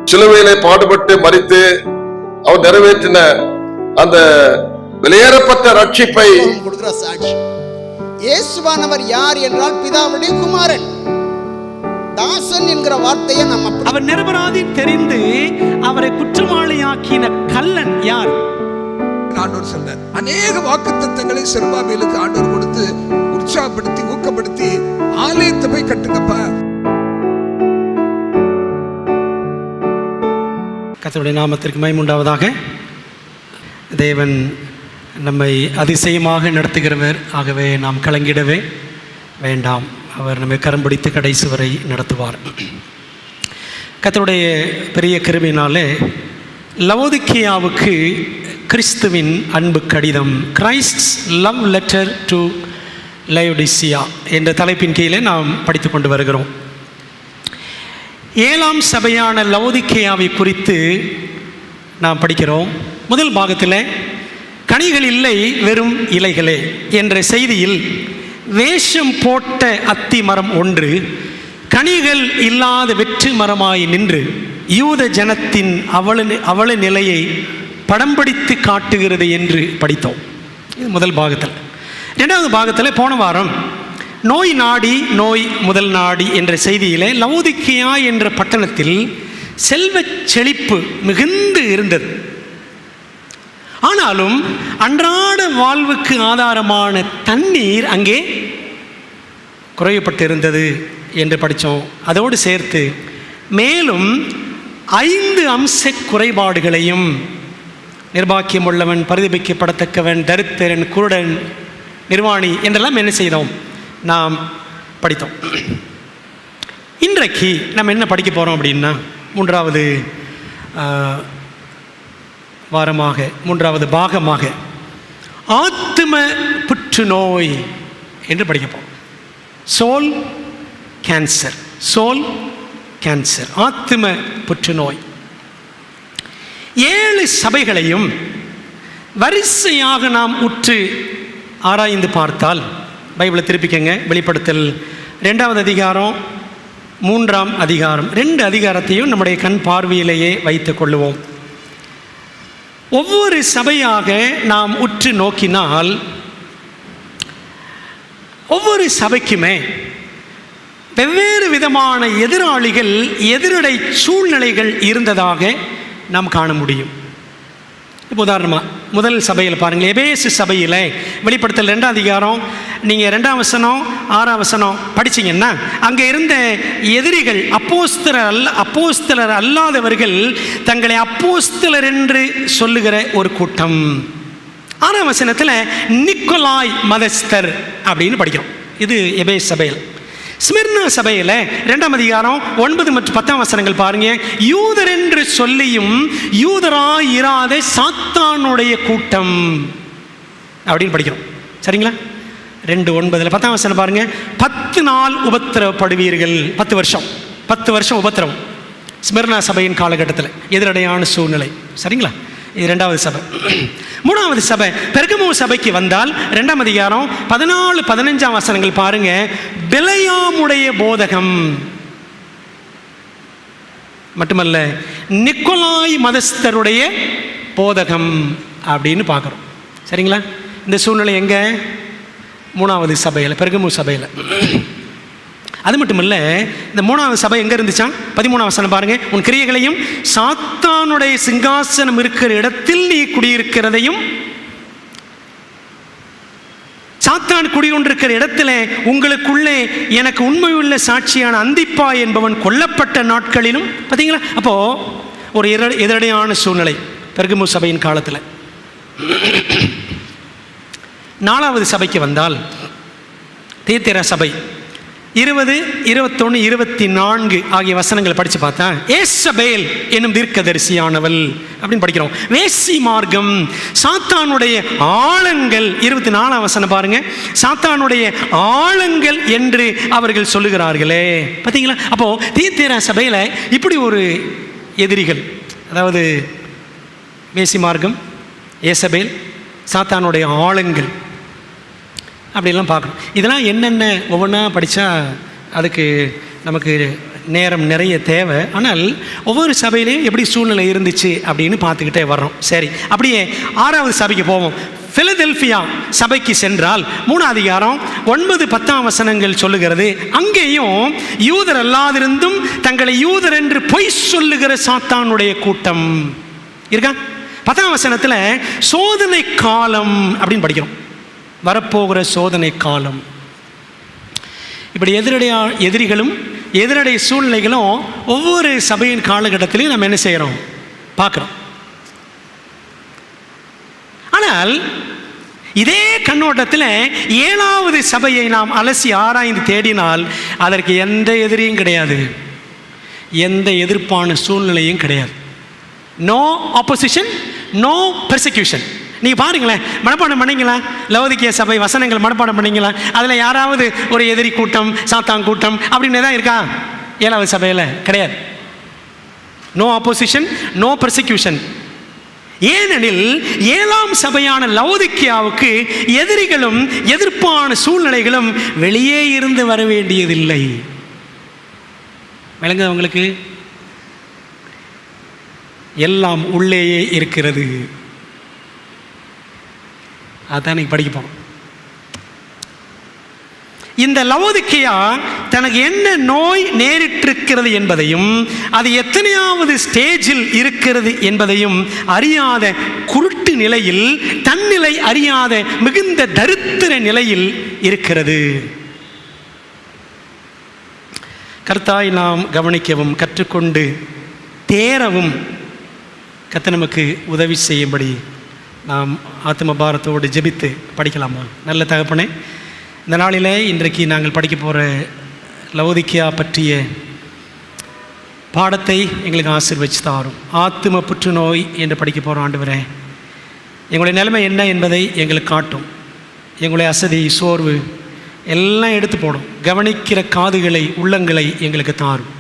சிலுவையிலே பாடுபட்டு மரித்து அவர் நிறைவேற்றின அந்த வெளியேறப்பட்ட ரட்சிப்பை கொடுக்கிற சாட்சி. இயேசுவானவர் யார் என்றால் பிதாவுடைய குமாரன். தாசன் என்கிற வார்த்தையை நம்ம அவர் நிரபராதி தெரிந்து அவரை குற்றவாளியாக்கின கள்ளன் யார்? ஆண்டவர் சொன்னார். அநேக வாக்குத்தத்தங்களை செருபாபேலுக்கு ஆண்டவர் கொடுத்து உற்சாகப்படுத்தி ஊக்கப்படுத்தி ஆலயத்தை போய் கட்டுங்கப்பா. கர்த்தருடைய நாமத்திற்கு மகிமை உண்டாவதாக. தேவன் நம்மை அதிசயமாக நடத்துகிறவர். ஆகவே நாம் கலங்கிடவே வேண்டாம். அவர் நம்மை கரம் பிடித்து கடைசி வரை நடத்துவார். கர்த்தருடைய பெரிய கிருபையினாலே லவோதிக்கேயாவுக்கு கிறிஸ்துவின் அன்பு கடிதம், கிரைஸ்ட்ஸ் லவ் லெட்டர் டு லவோடிசியா என்ற தலைப்பின் கீழே நாம் படித்து கொண்டு வருகிறோம். 7ஆம் சபையான லவோதிக்கேயாவை குறித்து நாம் படிக்கிறோம். முதல் பாகத்தில் கனிகள் இல்லை வெறும் இலைகளே என்ற செய்தியில் வேஷம் போட்ட அத்தி மரம் ஒன்று கனிகள் இல்லாத வெற்று மரமாய் நின்று யூத ஜனத்தின் அவல நிலையை படம் பிடித்து காட்டுகிறது என்று படித்தோம். இது முதல் பாகத்தில். 2வது பாகத்தில் போன வாரம் நோய் நாடி நோய் முதல் நாடி என்ற செய்தியிலே லவோதிக்கேயா என்ற பட்டணத்தில் செல்வ செழிப்பு மிகுந்து இருந்தது. ஆனாலும் அன்றாட வாழ்வுக்கு ஆதாரமான தண்ணீர் அங்கே குறையப்பட்டிருந்தது என்று படித்தோம். அதோடு சேர்த்து மேலும் 5 அம்ச குறைபாடுகளையும், நிர்பாக்கியம் உள்ளவன், பரிதபிக்கப்படத்தக்கவன், தரித்திரன், குருடன், நிர்வாணி என்றெல்லாம் என்ன செய்தோம், நாம் படித்தோம். இன்றைக்கு நம்ம என்ன படிக்க போகிறோம் அப்படின்னா, 3வது வாரமாக 3வது பாகமாக ஆத்தும புற்றுநோய் என்று படிக்க போகிறோம். சோல் கேன்சர், சோல் கேன்சர், ஆத்தும புற்றுநோய். 7 சபைகளையும் வரிசையாக நாம் உற்று ஆராய்ந்து பார்த்தால், பைபிளை திருப்பிக்கங்க, வெளிப்படுத்தல் 2வது அதிகாரம் 3ஆம் அதிகாரம் 2 அதிகாரத்தையும் நம்முடைய கண் பார்வையிலேயே வைத்துக் கொள்ளுவோம். ஒவ்வொரு சபையாக நாம் உற்று நோக்கினால் ஒவ்வொரு சபைக்குமே வெவ்வேறு விதமான எதிராளிகள், எதிரடை சூழ்நிலைகள் இருந்ததாக நாம் காண முடியும். இப்போ உதாரணமாக முதல் சபையில் பாருங்கள், எபேசு சபையில் வெளிப்படுத்தல் 2ஆம் அதிகாரம் நீங்கள் 2ஆம் வசனம் 6ஆம் வசனம் படிச்சிங்கன்னா அங்கே இருந்த எதிரிகள் அப்போஸ்தலர் அல்லாதவர்கள் தங்களை அப்போஸ்தலர் என்று சொல்லுகிற ஒரு கூட்டம். 6ஆம் வசனத்தில் நிக்கோலாய் மதஸ்தர் அப்படின்னு படிக்கிறோம். இது எபேசு சபையில். ஸ்மிர்னா சபையில் 2ஆம் அதிகாரம் 9 மற்றும் 10ஆம் வசனங்கள் பாருங்க. யூதர் என்று சொல்லியும் யூதராய் இராத சாத்தானுடைய கூட்டம் அப்படின்னு படிக்கிறோம். சரிங்களா? 2:9 10ஆம் வசனம் பாருங்க. 10 நாள் உபத்திரவப்படுவீர்கள். 10 வருஷம் உபத்திரவம் ஸ்மிர்னா சபையின் காலகட்டத்தில், எதிரடையான சூழ்நிலை. சரிங்களா? இது 2வது சபை. 3வது சபை பெர்கமு சபைக்கு வந்தால் 2ஆம் அதிகாரம் 14 15ஆம் வசனங்கள் பாருங்க. பிலேயாமுடைய போதகம் மட்டுமல்ல, நிக்கோலாய் மதஸ்தருடைய போதகம் அப்படின்னு பார்க்குறோம். சரிங்களா? இந்த சூழ்நிலை எங்கே? 3வது சபையில், பெர்கமு சபையில். அது மட்டும் இல்லை, இந்த 3வது சபை எங்கே இருந்துச்சான்? 13ஆம் வசனம் பாருங்க. உன் கிரியைகளையும் சாத்தானுடைய சிங்காசனம் இருக்கிற இடத்தில் நீ குடியிருக்கிறதையும், சாத்தான் குடிகொண்டிருக்கிற இடத்துல உங்களுக்குள்ளே எனக்கு உண்மையுள்ள சாட்சியான அந்திப்பா என்பவன் கொல்லப்பட்ட நாட்களிலும். பார்த்தீங்களா? அப்போ ஒரு எதிரடையான சூழ்நிலை பெர்கமு சபையின் காலத்தில். 4வது சபைக்கு வந்தால் தியத்திரா சபை 20, 21, 24 ஆகிய வசனங்களை படித்து பார்த்தா, ஏசபேல் என்னும் தீர்க்கதரிசியானவள் அப்படின்னு படிக்கிறோம். வேசி மார்க்கம், சாத்தானுடைய ஆழங்கள். 24ஆம் வசனம் பாருங்க. சாத்தானுடைய ஆழங்கள் என்று அவர்கள் சொல்லுகிறார்களே. பார்த்தீங்களா? அப்போ தியத்திரா சபையில் இப்படி ஒரு எதிரிகள், அதாவது வேசி மார்க்கம், ஏசபேல், சாத்தானுடைய ஆழங்கள் அப்படிலாம் பார்க்கணும். இதெல்லாம் என்னென்ன ஒவ்வொன்றா படித்தா அதுக்கு நமக்கு நேரம் நிறைய தேவை. ஆனால் ஒவ்வொரு சபையிலையும் எப்படி சூழ்நிலை இருந்துச்சு அப்படின்னு பார்த்துக்கிட்டே வர்றோம். சரி, அப்படியே 6வது சபைக்கு போவோம். பிலதெல்பியா சபைக்கு சென்றால் 3 அதிகாரம் 9-10 வசனங்கள் சொல்லுகிறது. அங்கேயும் யூதர் அல்லாதிருந்தும் தங்களை யூதர் என்று பொய் சொல்லுகிற சாத்தானுடைய கூட்டம் இருக்கா. 10 வசனத்தில் சோதனை காலம் அப்படின்னு படிக்கிறோம். வரப்போகிற சோதனை காலம். இப்படி எதிரிகளும் எதிரடை சூழ்நிலைகளும் ஒவ்வொரு சபையின் காலகட்டத்திலையும் நம்ம என்ன செய்கிறோம், பார்க்குறோம். ஆனால் இதே கண்ணோட்டத்தில் 7வது சபையை நாம் அலசி ஆராய்ந்து தேடினால் அதற்கு எந்த எதிரியும் கிடையாது, எந்த எதிர்ப்பான சூழ்நிலையும் கிடையாது. No opposition, no persecution. நீங்கள் பாருங்களேன், மனப்பாடம் பண்ணிங்களா? லவோதிக்கேய சபை வசனங்கள் மனப்பாடம் பண்ணிங்களா? அதில் யாராவது ஒரு எதிரி கூட்டம், சாத்தான் கூட்டம் அப்படின்னு தான் இருக்கா? 7வது சபையில் கிடையாது. No opposition, no persecution. ஏனெனில் 7ஆம் சபையான லவோதிக்கேயாவுக்கு எதிரிகளும் எதிர்ப்பான சூழ்நிலைகளும் வெளியே இருந்து வர வேண்டியதில்லை. விளங்குதவங்களுக்கு எல்லாம் உள்ளேயே இருக்கிறது. அதான் நீங்க படிக்க போறோம். இந்த லவோதிக்கேயா தனக்கு என்ன நோய் நேரிட்டிருக்கிறது என்பதையும் அது எத்தனையாவது ஸ்டேஜில் இருக்கிறது என்பதையும் அறியாத குருட்டு நிலையில், தன்னிலை அறியாத மிகுந்த தரித்திர நிலையில் இருக்கிறது. கர்த்தாய் நாம் கவனிக்கவும் கற்றுக்கொண்டு தேரவும் கர்த்தர் நமக்கு உதவி செய்யும்படி நாம் ஆத்ம பாரத்தோடு ஜெபித்து படிக்கலாமா? நல்ல தகப்பனே, இந்த நாளில் இன்றைக்கு நாங்கள் படிக்க போகிற லவோதிக்கேயா பற்றிய பாடத்தை எங்களுக்கு ஆசீர்வதித்து தாரும். ஆத்தும புற்றுநோய் என்று படிக்க போகிறோம். ஆண்டவரே, எங்களுடைய நிலைமை என்ன என்பதை எங்களுக்கு காட்டும். எங்களுடைய அசதி, சோர்வு எல்லாம் எடுத்து போடும். கவனிக்கிற காதுகளை, உள்ளங்களை எங்களுக்கு தாரும்.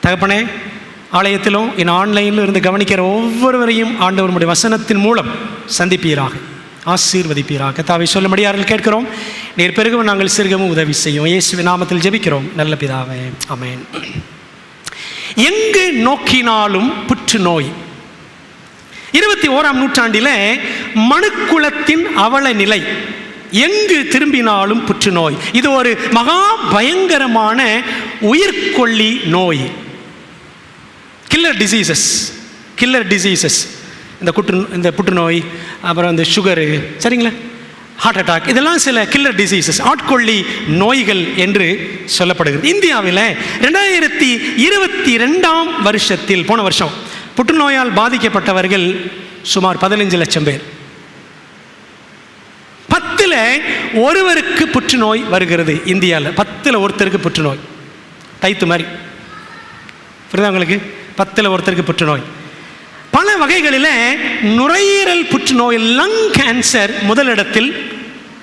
தகப்பனே, ஆலயத்திலும் என் ஆன்லைனிலும் இருந்து கவனிக்கிற ஒவ்வொருவரையும் ஆண்டவருடைய வசனத்தின் மூலம் சந்திப்பீராக, ஆசீர்வதிப்பீராக. தாவை சொல்லும்படியார்கள் கேட்கிறோம். நீர் பெருகவும் நாங்கள் சிறுகவும் உதவி செய்யும். இயேசுவின் நாமத்தில் ஜெபிக்கிறோம் நல்ல பிதாவே, ஆமென். எங்கு நோக்கினாலும் புற்றுநோய். 21ஆம் நூற்றாண்டில் மனுக்குலத்தின் அவல நிலை. எங்கு திரும்பினாலும் புற்றுநோய். இது ஒரு மகா பயங்கரமான உயிர்கொல்லி நோய். Killer diseases. இந்த புற்றுநோய், அப்புறம் இந்த சுகரு, சரிங்களா, ஹார்ட் அட்டாக், இதெல்லாம் சில கில்லர் டிசீசஸ், ஆட்கொல்லி நோய்கள் என்று சொல்லப்படுகிறது. இந்தியாவில் 2022ஆம் வருஷத்தில், போன வருஷம், புற்றுநோயால் பாதிக்கப்பட்டவர்கள் சுமார் 15 லட்சம் பேர். 10ல் ஒருவருக்கு புற்றுநோய் வருகிறது இந்தியாவில். 10ல் ஒருத்தருக்கு புற்றுநோய். டைத்து மாதிரி புரியுதா உங்களுக்கு? 10ல் ஒருத்தருக்கு புற்றுநோய். பல வகைகளில் நுரையீரல் புற்றுநோய், லங் கேன்சர் முதலிடத்தில்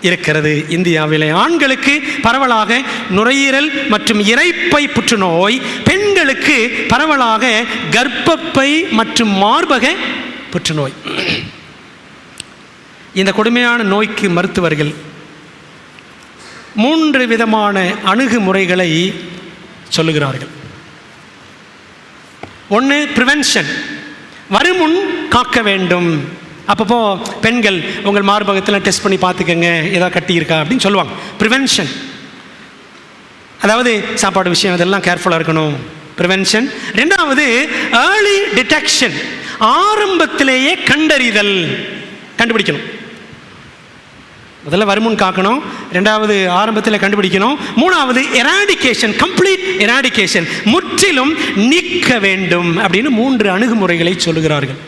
இருக்கிறது இந்தியாவிலே. ஆண்களுக்கு பரவலாக நுரையீரல் மற்றும் இரைப்பை புற்றுநோய், பெண்களுக்கு பரவலாக கர்ப்பப்பை மற்றும் மார்பக புற்றுநோய். இந்த கொடுமையான நோய்க்கு மருத்துவர்கள் 3 விதமான அணுகுமுறைகளை சொல்லுகிறார்கள். 1, ப்ரிவென்ஷன், வருமுன் காக்க வேண்டும். அப்பப்போ பெண்கள் உங்கள் மார்பகத்தில் டெஸ்ட் பண்ணி பார்த்துக்கங்க, ஏதாவது கட்டி இருக்கா அப்படின்னு சொல்லுவாங்க. ப்ரிவென்ஷன், அதாவது சாப்பாடு விஷயம் இதெல்லாம் கேர்ஃபுல்லாக இருக்கணும், ப்ரிவென்ஷன். 2வது ஏர்லி டிடெக்ஷன், ஆரம்பத்திலேயே கண்டறிதல், கண்டுபிடிக்கணும். முதல்ல வருமுன் காக்கணும், 2வது ஆரம்பத்தில் கண்டுபிடிக்கணும், 3வது எராடிகேஷன், கம்ப்ளீட் எராடிகேஷன், முற்றிலும் நீக்க வேண்டும் அப்படின்னு 3 அணுகுமுறைகளை சொல்லுகிறார்கள்.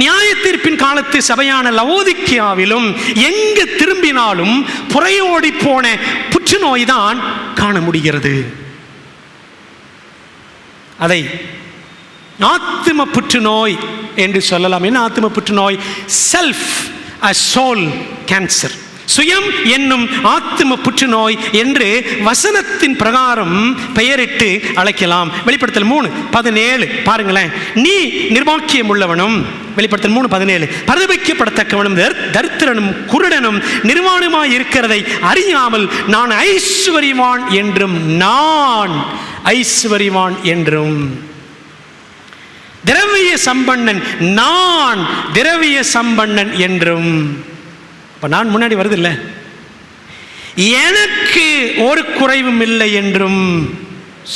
நியாய தீர்ப்பின் காலத்து சபையான லவோதிக்கேயாவிலும் எங்கு திரும்பினாலும் புறையோடி போன புற்றுநோய் தான் காண முடிகிறது. அதை ஆத்தும புற்றுநோய் என்று சொல்லலாம். என்ன ஆத்தும புற்றுநோய்? செல்ஃப் a soul cancer, சுயம் என்னும் ஆத்தும புற்றுநோய் என்று வசனத்தின் பிரகாரம் பெயரிட்டு அழைக்கலாம். வெளிப்படுத்தல் 3:17 பாருங்களேன். நீ நிர்வாக்கியம் உள்ளவனும் வெளிப்படுத்தல் 3:17. பரிதபிக்கப்படத்தக்கவனும் தரித்திரனும் குருடனும் நிர்வாணமாய் இருக்கிறதை அறியாமல் நான் ஐஸ்வர்யவான் என்றும் திரவிய சம்பன்னன், நான் திரவிய சம்பன்னன் என்றும். இப்ப நான் முன்னாடி வருது இல்லை, எனக்கு ஒரு குறைவும் இல்லை என்றும்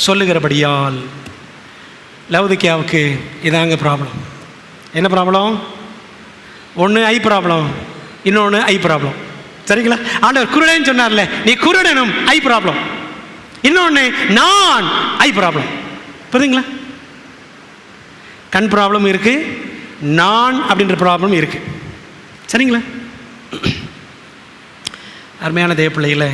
சொல்லுகிறபடியால். லவோதிக்கேயாவுக்கு இதாங்க ப்ராப்ளம். என்ன ப்ராப்ளம்? ஒன்று ஐ ப்ராப்ளம், இன்னொன்று ஐ ப்ராப்ளம். சரிங்களா? ஆண்டவர் குருடன் சொன்னார்ல, நீ குருடனும் ஐ ப்ராப்ளம், இன்னொன்று நான் ஐ ப்ராப்ளம். புரியுதுங்களா? கண் ப்ராப்ளம் இருக்கு, நான் அப்படின்ற ப்ராப்ளம் இருக்கு. சரிங்களா? அருமையான தேவ பிள்ளைகளே,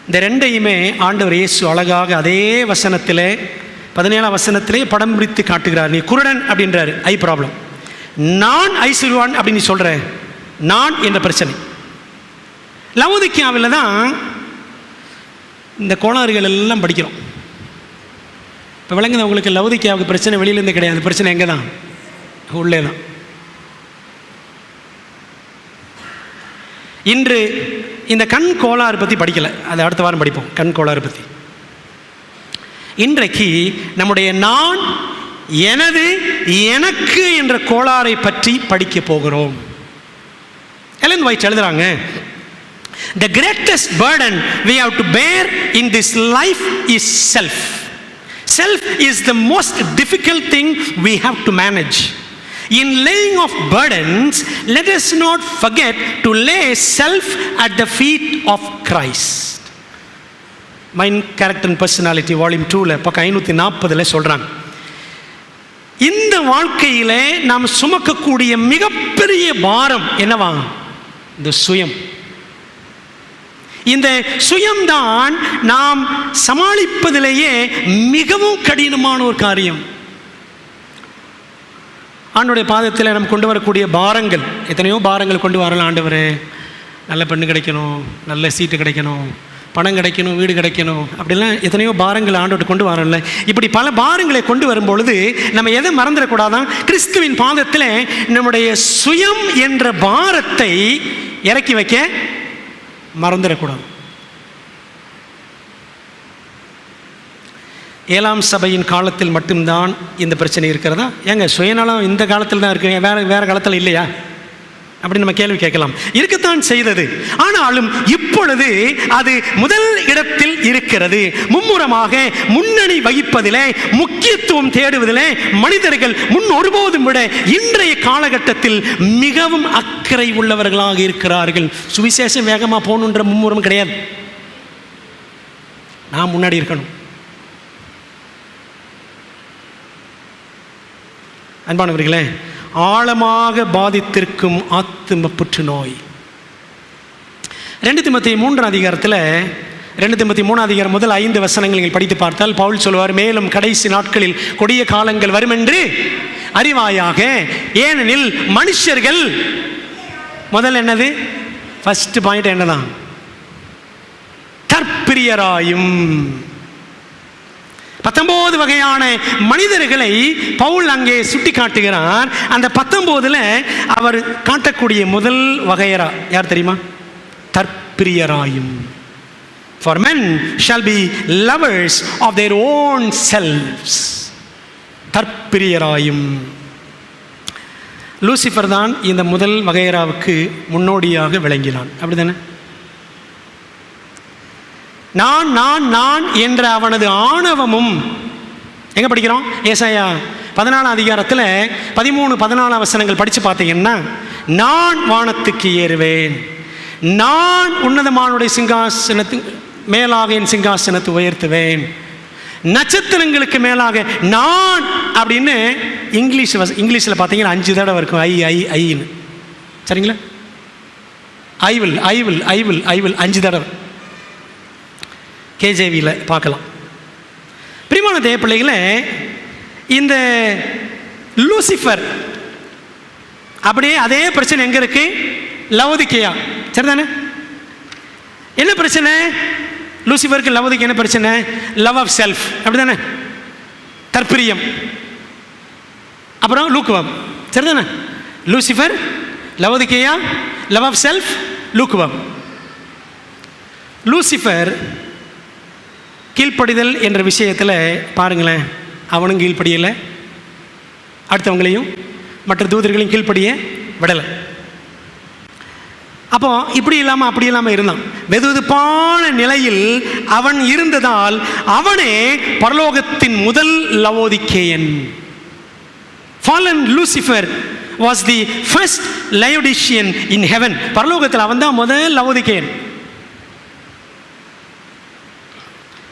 இந்த ரெண்டையுமே ஆண்டவர் இயேசு அழகாக அதே வசனத்திலே 17ஆம் வசனத்திலே படம் பிடித்து காட்டுகிறார். நீ குருடன் அப்படின்றாரு, ஐ ப்ராப்ளம். நான் ஐஸ்வர்யவான் அப்படின்னு சொல்ற, நான் என்ற பிரச்சனை. லவோதிக்கேயாவில் தான் இந்த கோளாறுகள் எல்லாம் படிக்கிறோம். இப்போ விளங்குது உங்களுக்கு? லவோதிக்கேயாவுக்கு பிரச்சனை வெளியிலேருந்து கிடையாது, பிரச்சனை எங்கே தான்? உள்ளே தான். இன்று இந்த கண் கோளாறு பற்றி படிக்கலை, அதை அடுத்த வாரம் படிப்போம். கண் கோளாறு பற்றி. இன்றைக்கு நம்முடைய நான், எனது, எனக்கு என்ற கோளாறை பற்றி படிக்க போகிறோம். எலன் ஒயிட் எழுதுறாங்க, the greatest burden we have to bear in this life is self. Self is the most difficult thing we have to manage. In laying of burdens, let us not forget to lay self at the feet of Christ. Mind, Character and Personality Volume 2 பக்கம் 540 சொல்றாங்க, இந்த வாழ்க்கையிலே நாம் சுமக்கக்கூடிய மிகப்பெரிய பாரம் என்னவா? இந்த சுயம். இந்த சுயம்தான் நாம் சமாளிப்பதிலேயே மிகவும் கடினமான ஒரு காரியம். ஆண்டவருடைய பாதத்தில் நம்ம கொண்டு வரக்கூடிய பாரங்கள், எத்தனையோ பாரங்கள் கொண்டு வரலாம். ஆண்டவரே, நல்ல பெண்ணு கிடைக்கணும், நல்ல சீட்டு கிடைக்கணும், பணம் கிடைக்கணும், வீடு கிடைக்கணும், அப்படிலாம் எத்தனையோ பாரங்கள் ஆண்டவர்கிட்ட கொண்டு வரோம்ல. இப்படி பல பாரங்களை கொண்டு வரும்பொழுது நம்ம எதை மறந்துடக்கூடாதான்? கிறிஸ்துவின் பாதத்தில் நம்முடைய சுயம் என்ற பாரத்தை இறக்கி வைக்க மறந்துடக்கூடாது. 7ஆம் சபையின் காலத்தில் மட்டும்தான் இந்த பிரச்சனை இருக்கிறதா? ஏங்க சுயநலம் இந்த காலத்தில் தான் இருக்கு, வேற காலத்தில் இல்லையா அப்படி நம்ம கேள்வி கேட்கலாம். இருக்கத்தான் செய்தது, ஆனாலும் இப்பொழுது அது முதல் இடத்தில் இருக்கிறது. மும்முரமாக முன்னணி வகிப்பதிலே, முக்கியத்துவம் தேடுவதிலே மனிதர்கள் முன் ஒருபோதும் விட இன்றைய காலகட்டத்தில் மிகவும் அக்கறை உள்ளவர்களாக இருக்கிறார்கள். சுவிசேஷம் வேகமாக போகணுன்ற மும்முரம் கிடையாது, நான் முன்னாடி இருக்கணும். அன்பானவர்களே, ஆழமாக பாதித்திருக்கும் ஆத்தும புற்றுநோய். 2 தீமோத்தேயு 3ஆம் அதிகாரத்தில் 2 தீமோத்தேயு 3ஆம் அதிகாரம் முதல் 5 வசனங்கள் நீங்கள் படித்து பார்த்தால் பவுல் சொல்வார், மேலும் கடைசி நாட்களில் கொடிய காலங்கள் வரும் என்று அறிவாயாக, ஏனெனில் மனுஷர்கள், முதல் என்னது? ஃபர்ஸ்ட் பாயிண்ட் என்னதான்? தற்பிரியராயும். 19 வகையான மனிதர்களை பவுல் அங்கே சுட்டி காட்டுகிறார். அந்த 19ல் அவர் காட்டக்கூடிய முதல் வகையரா யார் தெரியுமா? தற்பிரியராயும். For men shall be lovers of their own selves. தற்பிரியராயும். லூசிஃபர் தான் இந்த முதல் வகையராவுக்கு முன்னோடியாக விளங்கினான், அப்படிதானே? நான் நான் நான் என்ற அவனது ஆணவமும். எங்க படிக்கிறோம்? ஏசாயா 14ஆம் அதிகாரத்தில் 13-14 வசனங்கள் படித்து பார்த்தீங்கன்னா, நான் வானத்துக்கு ஏறுவேன், நான் உன்னதமானுடைய சிங்காசனத்துக்கு மேலாக என் சிங்காசனத்தை உயர்த்துவேன், நட்சத்திரங்களுக்கு மேலாக நான் அப்படின்னு இங்கிலீஷில் பார்த்தீங்கன்னா 5 தடவை இருக்கும், ஐ ஐ ஐன்னு. சரிங்களா? I will I will I will I will 5 தடவை கேஜேவியில் பார்க்கலாம். பிரியமான தேவ பிள்ளைகளே, இந்த லூசிஃபர் அப்படியே அதே பிரச்சனை எங்கே இருக்கு? லவோதிக்கேயா. சரிதானே? என்ன பிரச்சனை லூசிஃபருக்கு? லவோதிக்கேயா என்ன பிரச்சனை? லவ் ஆஃப் செல்ஃப், அப்படிதானே? தற்பிரியம், அப்புறம் லூக்குவம். சரிதானே? லூசிஃபர், லவோதிக்கேயா, love of self, lukewarm. Lucifer கீழ்ப்படிதல் என்ற விஷயத்தில் பாருங்களேன், அவனும் கீழ்ப்படியலை, அடுத்தவங்களையும் மற்ற தூதர்களையும் கீழ்ப்படிய விடலை. அப்போ இப்படி இல்லாமல் அப்படி இல்லாமல் இருந்தான். வெதுவெதுப்பான நிலையில் அவன் இருந்ததால் அவனே பரலோகத்தின் முதல் லவோதிக்கேயன். Fallen Lucifer was the first Laodicean in heaven. பரலோகத்தில் அவன் தான் முதல் லவோதிக்கேயன்.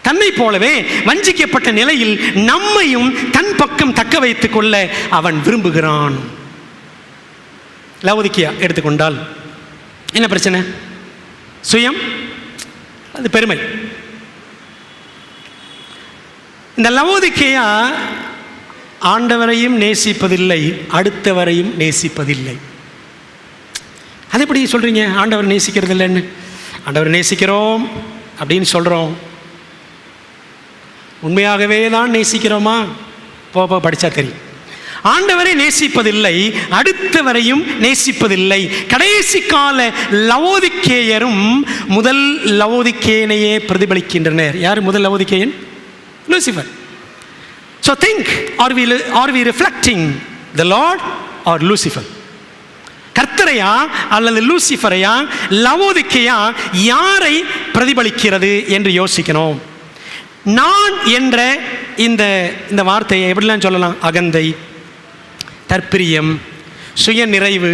தன்னை போலவே வஞ்சிக்கப்பட்ட நிலையில் நம்மையும் தன் பக்கம் தக்க வைத்துக் கொள்ள அவன் விரும்புகிறான். லவோதிக்கேயா எடுத்துக்கொண்டால் என்ன பிரச்சனை? சுயம், அது பெருமை. இந்த லவோதிக்கேயா ஆண்டவரையும் நேசிப்பதில்லை, அடுத்தவரையும் நேசிப்பதில்லை. அது எப்படி சொல்றீங்க ஆண்டவர் நேசிக்கிறது இல்லைன்னு? ஆண்டவர் நேசிக்கிறோம் அப்படின்னு சொல்றோம், உண்மையாகவே தான் நேசிக்கிறோமா? போப்போ படிச்சா தெரியும். ஆண்டவரை நேசிப்பதில்லை, அடுத்தவரையும் நேசிப்பதில்லை. கடைசி கால லவோதிக்கேயரும் முதல் லவோதிக்கேயனையே பிரதிபலிக்கின்றனர். யார் முதல் லவோதிக்கேயன்? Lucifer. So think, are we reflecting the Lord or Lucifer? கர்த்தரையா அல்லது லூசிஃபரையா, லவோதிக்கேயா யாரை பிரதிபலிக்கிறது என்று யோசிக்கணும். நான் என்ற இந்த வார்த்தையை எப்படிலாம் சொல்லலாம்? அகந்தை, தற்பிரியம், சுய நிறைவு,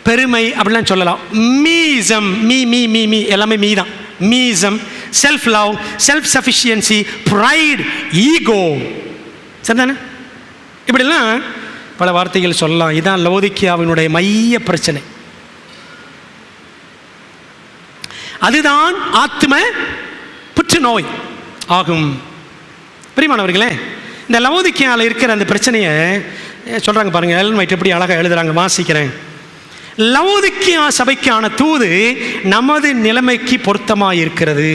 பெருமை அப்படிலாம் சொல்லலாம். மீசம், மீ மீ மீ மீ எல்லாமே மீ தான். மீசம், self love, self sufficiency, pride, ego, சரிதானே? இப்படிலாம் பல வார்த்தைகள் சொல்லலாம். இதுதான் லவோதிக்கேயாவினுடைய மைய பிரச்சனை. அதுதான் ஆத்ம புற்றுநோய் ஆகும். பிரியமானவர்களே, இந்த லவோதிக்கேயாவில் இருக்கிற அந்த பிரச்சனையை சொல்கிறாங்க பாருங்கள். எலன் ஒயிட் எப்படி அழகாக எழுதுகிறாங்க, வாசிக்கிறேன். லவோதிக்கேயா சபைக்கான தூது நமது நிலைமைக்கு பொருத்தமாக இருக்கிறது.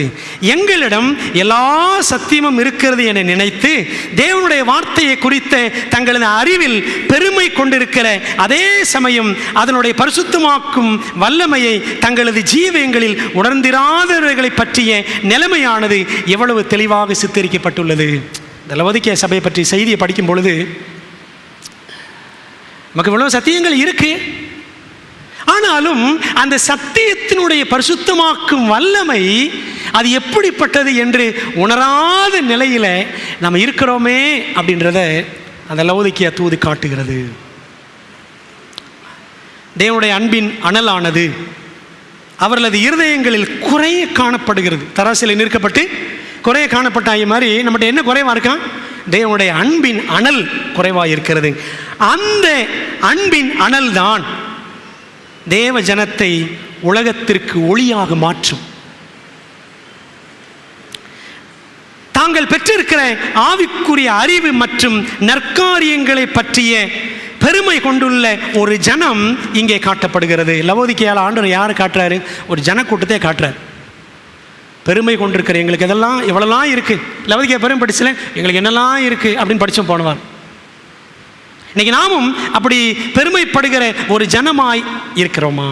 எங்களிடம் எல்லா சத்தியமும் இருக்கிறது என நினைத்து தேவனுடைய வார்த்தையை குறித்த தங்களது அறிவில் பெருமை கொண்டிருக்கிற அதே சமயம் அதனுடைய பரிசுத்தமாக்கும் வல்லமையை தங்களது ஜீவங்களில் உணர்ந்திராதவர்களை பற்றிய நிலைமையானது எவ்வளவு தெளிவாக சித்தரிக்கப்பட்டுள்ளது. இந்த லவோதிக்கேயா சபையை பற்றி செய்தியை படிக்கும் பொழுது நமக்கு இவ்வளவு சத்தியங்கள் இருக்கு, ஆனாலும் அந்த சத்தியத்தினுடைய பரிசுத்தமாக்கும் வல்லமை அது எப்படிப்பட்டது என்று உணராத நிலையில் நம்ம இருக்கிறோமே அப்படின்றத அந்த லவோதிக்கேயா தூது காட்டுகிறது. தேவனுடைய அன்பின் அனலானது அவர்களது இருதயங்களில் குறைய காணப்படுகிறது. தராசில் நிற்கப்பட்டு குறைய காணப்பட்டாய மாதிரி நம்மகிட்ட என்ன குறைவா இருக்கான்? தேவனுடைய அன்பின் அனல் குறைவாக இருக்கிறது. அந்த அன்பின் அனல் தான் தேவ ஜனத்தை உலகத்திற்கு ஒளியாக மாற்றும். தாங்கள் பெற்றிருக்கிற ஆவிக்குரிய அறிவு மற்றும் நற்காரியங்களை பற்றிய பெருமை கொண்டுள்ள ஒரு ஜனம் இங்கே காட்டப்படுகிறது. லவோதிக்கேயால ஆண்டவர் யாரை காட்டுறாரு? ஒரு ஜனக்கூட்டத்தை காட்டுறாரு. பெருமை கொண்டிருக்கிற எங்களுக்கு இதெல்லாம் இவ்வளோலாம் இருக்கு. லவோதிக்கேயா பெருமை படிச்சல எங்களுக்கு என்னெல்லாம் இருக்கு அப்படின்னு படிச்சோம் போனவார். இன்னைக்கு நாமும் அப்படி பெருமைப்படுகிற ஒரு ஜனமாய் இருக்கிறோமா?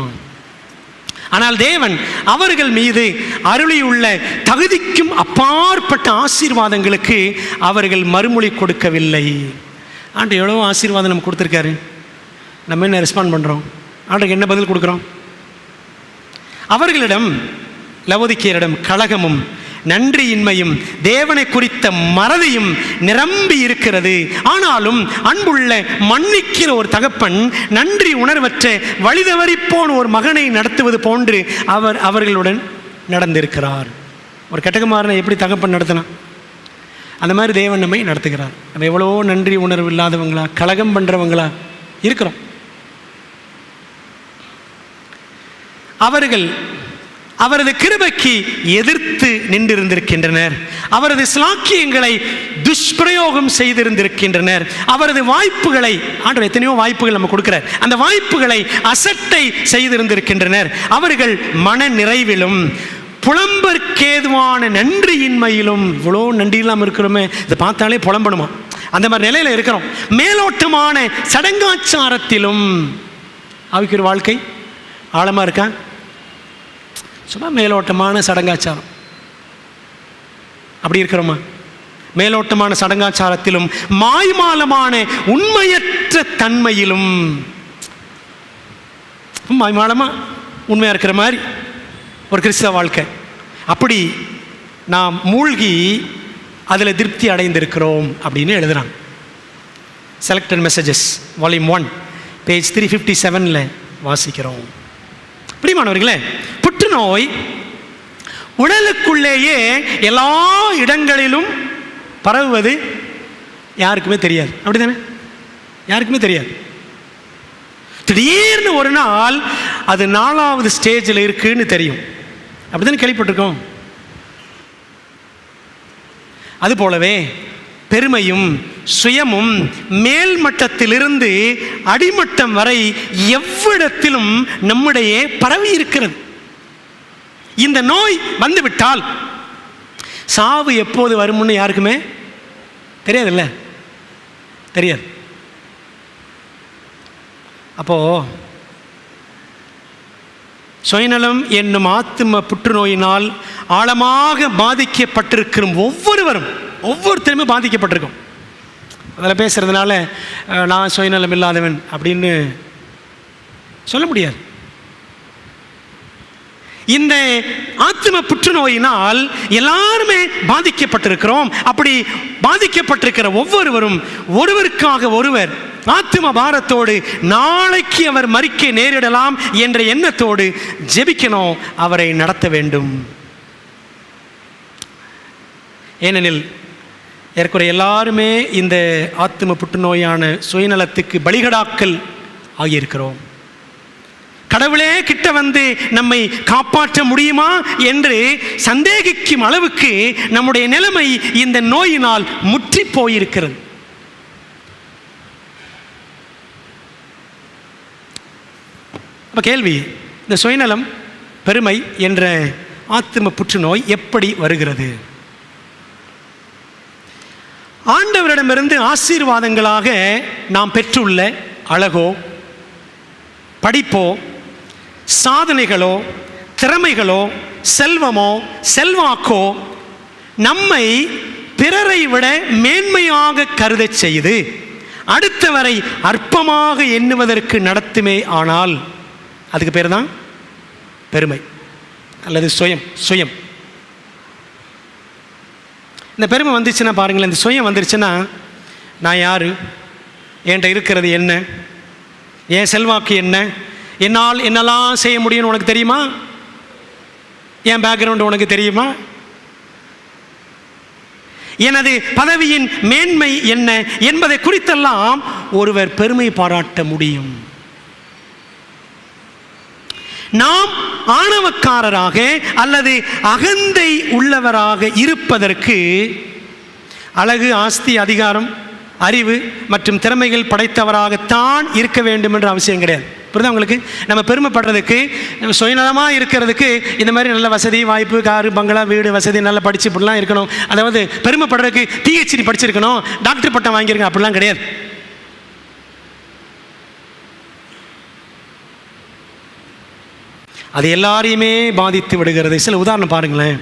ஆனால் தேவன் அவர்கள் மீது அருளியுள்ள தகுதிக்கும் அப்பாற்பட்ட ஆசீர்வாதங்களுக்கு அவர்கள் மறுமொழி கொடுக்கவில்லை. ஆண்டு எவ்வளோ ஆசீர்வாதம் நம்ம கொடுத்துருக்காரு, நம்ம என்ன ரெஸ்பாண்ட் பண்ணுறோம்? ஆண்டுக்கு என்ன பதில் கொடுக்குறோம்? அவர்களிடம், லவோதிக்கேயரிடம் கலகமும் நன்றியின்மையும் தேவனை குறித்த மறதியும் நிரம்பி இருக்கிறது. ஆனாலும் அன்புள்ள மன்னிக்கிற ஒரு தகப்பன் நன்றி உணர்வற்ற வழிதவறிப்போன் ஒரு மகனை நடத்துவது போன்று அவர்களுடன் நடந்திருக்கிறார். ஒரு கெட்டகுமாரனை எப்படி தகப்பன் நடத்தினான், அந்த மாதிரி தேவன் நம்மை நடத்துகிறார். நம்ம எவ்வளோ நன்றி உணர்வு இல்லாதவங்களா, கலகம் பண்ணுறவங்களா இருக்கிறோம். அவர்கள் அவரது கிருபைக்கு எதிர்த்து நின்றிருந்திருக்கின்றனர். அவரது ஸ்லாக்கியங்களை துஷ்பிரயோகம் செய்திருந்திருக்கின்றனர். அவரது வாய்ப்புகளை, ஆண்டவர் எத்தனையோ வாய்ப்புகள் நம்ம கொடுக்கிறார், அந்த வாய்ப்புகளை அசட்டை செய்திருந்திருக்கின்றனர். அவர்கள் மன நிறைவிலும் புலம்பற்கேதுவான நன்றியின்மையிலும், இவ்வளோ நன்றி இல்லாமல் இருக்கிறோமே, இதை பார்த்தாலே புலம்பணுமா, அந்த மாதிரி நிலையில் இருக்கிறோம். மேலோட்டமான சடங்காச்சாரத்திலும் ஆவிக்குரிய வாழ்க்கை ஆழமாக இருக்கா? சும்மா மேலோட்டமான சடங்காச்சாரம் அப்படி இருக்கிறோமா? மேலோட்டமான சடங்காச்சாரத்திலும் மாய்மாலமான உண்மையற்ற தன்மையிலும், மாய்மாலமா உண்மையாக இருக்கிற மாதிரி ஒரு கிறிஸ்தவ வாழ்க்கை, அப்படி நாம் மூழ்கி அதில் திருப்தி அடைந்திருக்கிறோம் அப்படின்னு எழுதுகிறாங்க. செலக்டட் மெசேஜஸ் வால்யூம் 1 பேஜ் 357 வாசிக்கிறோம். பிரியமானவர்களே, புற்றுநோய் உடலுக்குள்ளேயே எல்லா இடங்களிலும் பரவுவது யாருக்குமே தெரியாது. அப்படிதானே? யாருக்குமே தெரியாது. திடீர்னு ஒரு நாள் அது 4வது ஸ்டேஜில் இருக்குன்னு தெரியும். அப்படிதானே கேள்விப்பட்டிருக்கோம். அது போலவே பெருமையும் சுயமும் மேல்மட்டத்திலிருந்து அடிமட்டம் வரை எவ்விடத்திலும் நம்முடைய பரவி இருக்கிறது. இந்த நோய் வந்துவிட்டால் சாவு எப்போது வரும்னு யாருக்குமே தெரியாதுல்ல, தெரியாது. அப்போ சுயநலம் என்னும் ஆத்தும புற்றுநோயினால் ஆழமாக பாதிக்கப்பட்டிருக்கிற ஒவ்வொருத்தருமே பாதிக்கப்பட்டிருக்கும். அதில் பேசுறதுனால நான் சுயநலம் இல்லாதவன் அப்படின்னு சொல்ல முடியாது. இந்த ஆத்தும புற்றுநோயினால் எல்லாருமே பாதிக்கப்பட்டிருக்கிறோம். அப்படி பாதிக்கப்பட்டிருக்கிற ஒவ்வொருவரும் ஒருவருக்காக ஒருவர் ஆத்தும பாரத்தோடு நாளைக்கு அவர் மரிக்க நேரிடலாம் என்ற எண்ணத்தோடு ஜெபிக்கணும், அவரை நடத்த வேண்டும். ஏனெனில் ஏற்குறைய எல்லாருமே இந்த ஆத்தும புற்றுநோயான சுயநலத்துக்கு பலிகடாக்கள் ஆகியிருக்கிறோம். கடவுளே கிட்ட வந்து நம்மை காப்பாற்ற முடியுமா என்று சந்தேகிக்கும் அளவுக்கு நம்முடைய நிலைமை இந்த நோயினால் முற்றி போயிருக்கிறது. அப்ப கேள்வி, இந்த சுயநலம் பெருமை என்ற ஆத்தும புற்றுநோய் எப்படி வருகிறது? ஆண்டவரிடமிருந்து ஆசீர்வாதங்களாக நாம் பெற்றுள்ள அழகோ, படிப்போ, சாதனைகளோ, திறமைகளோ, செல்வமோ, செல்வாக்கோ நம்மை பிறரை விட மேன்மையாக கருத செய்து அடுத்தவரை அற்பமாக எண்ணுவதற்கு நடத்துமே. ஆனால் அதுக்கு பேர் தான் பெருமை அல்லது சுயம். இந்த பெருமை வந்துச்சுன்னா பாருங்களேன், இந்த சுயம் வந்துருச்சுன்னா நான் யார், என்கிட்ட இருக்கிறது என்ன, என் செல்வாக்கு என்ன, என்னால் என்னெல்லாம் செய்ய முடியும்னு உனக்கு தெரியுமா, என் பேக்ரவுண்டு உனக்கு தெரியுமா, எனது பதவியின் மேன்மை என்ன என்பதை குறித்தெல்லாம் ஒருவர் பெருமை பாராட்ட முடியும். நாம் ஆணவக்காரராக அல்லது அகந்தை உள்ளவராக இருப்பதற்கு அழகு, ஆஸ்தி, அதிகாரம், அறிவு மற்றும் திறமைகள் படைத்தவராகத்தான் இருக்க வேண்டும் என்ற அவசியம் கிடையாது. புரியுதா உங்களுக்கு? நம்ம பெருமைப்படுறதுக்கு, நம்ம சுயநலமாக இருக்கிறதுக்கு இந்த மாதிரி நல்ல வசதி வாய்ப்பு, காரு, பங்களா, வீடு வசதி, நல்லா படிச்சு இப்படிலாம் இருக்கணும். அதாவது பெருமைப்படுறதுக்கு PhD படிச்சிருக்கணும், டாக்டர் பட்டம் வாங்கியிருக்கணும், அப்படிலாம் கிடையாது. அது எல்லாரையுமே பாதித்து விடுகிறது. சில உதாரணம் பாருங்களேன்.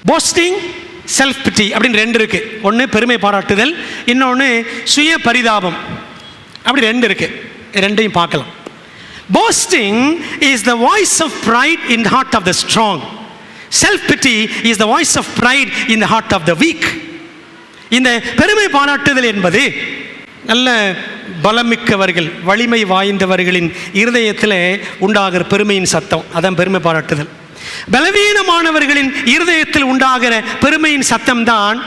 போஸ்டிங், செல்ஃப் பிட்டி அப்படின்னு 2 இருக்கு. ஒன்று பெருமை பாராட்டுதல், இன்னொன்று சுய பரிதாபம். அப்படி 2 இருக்கு. ரெண்டையும் பார்க்கலாம். Boasting is the voice of pride in the heart of the strong. Self pity is the voice of pride in the heart of the weak. இந்த பெருமை பாராட்டுதல் என்பது நல்ல பலமிக்கவர்கள், வலிமை வாய்ந்தவர்களின் இருதயத்தில் உண்டாகிற பெருமையின் சத்தம், அதான் பெருமை பாராட்டுதல். பலவீனமானவர்களின் இருதயத்தில் உண்டாகிற பெருமையின் சத்தம் தான்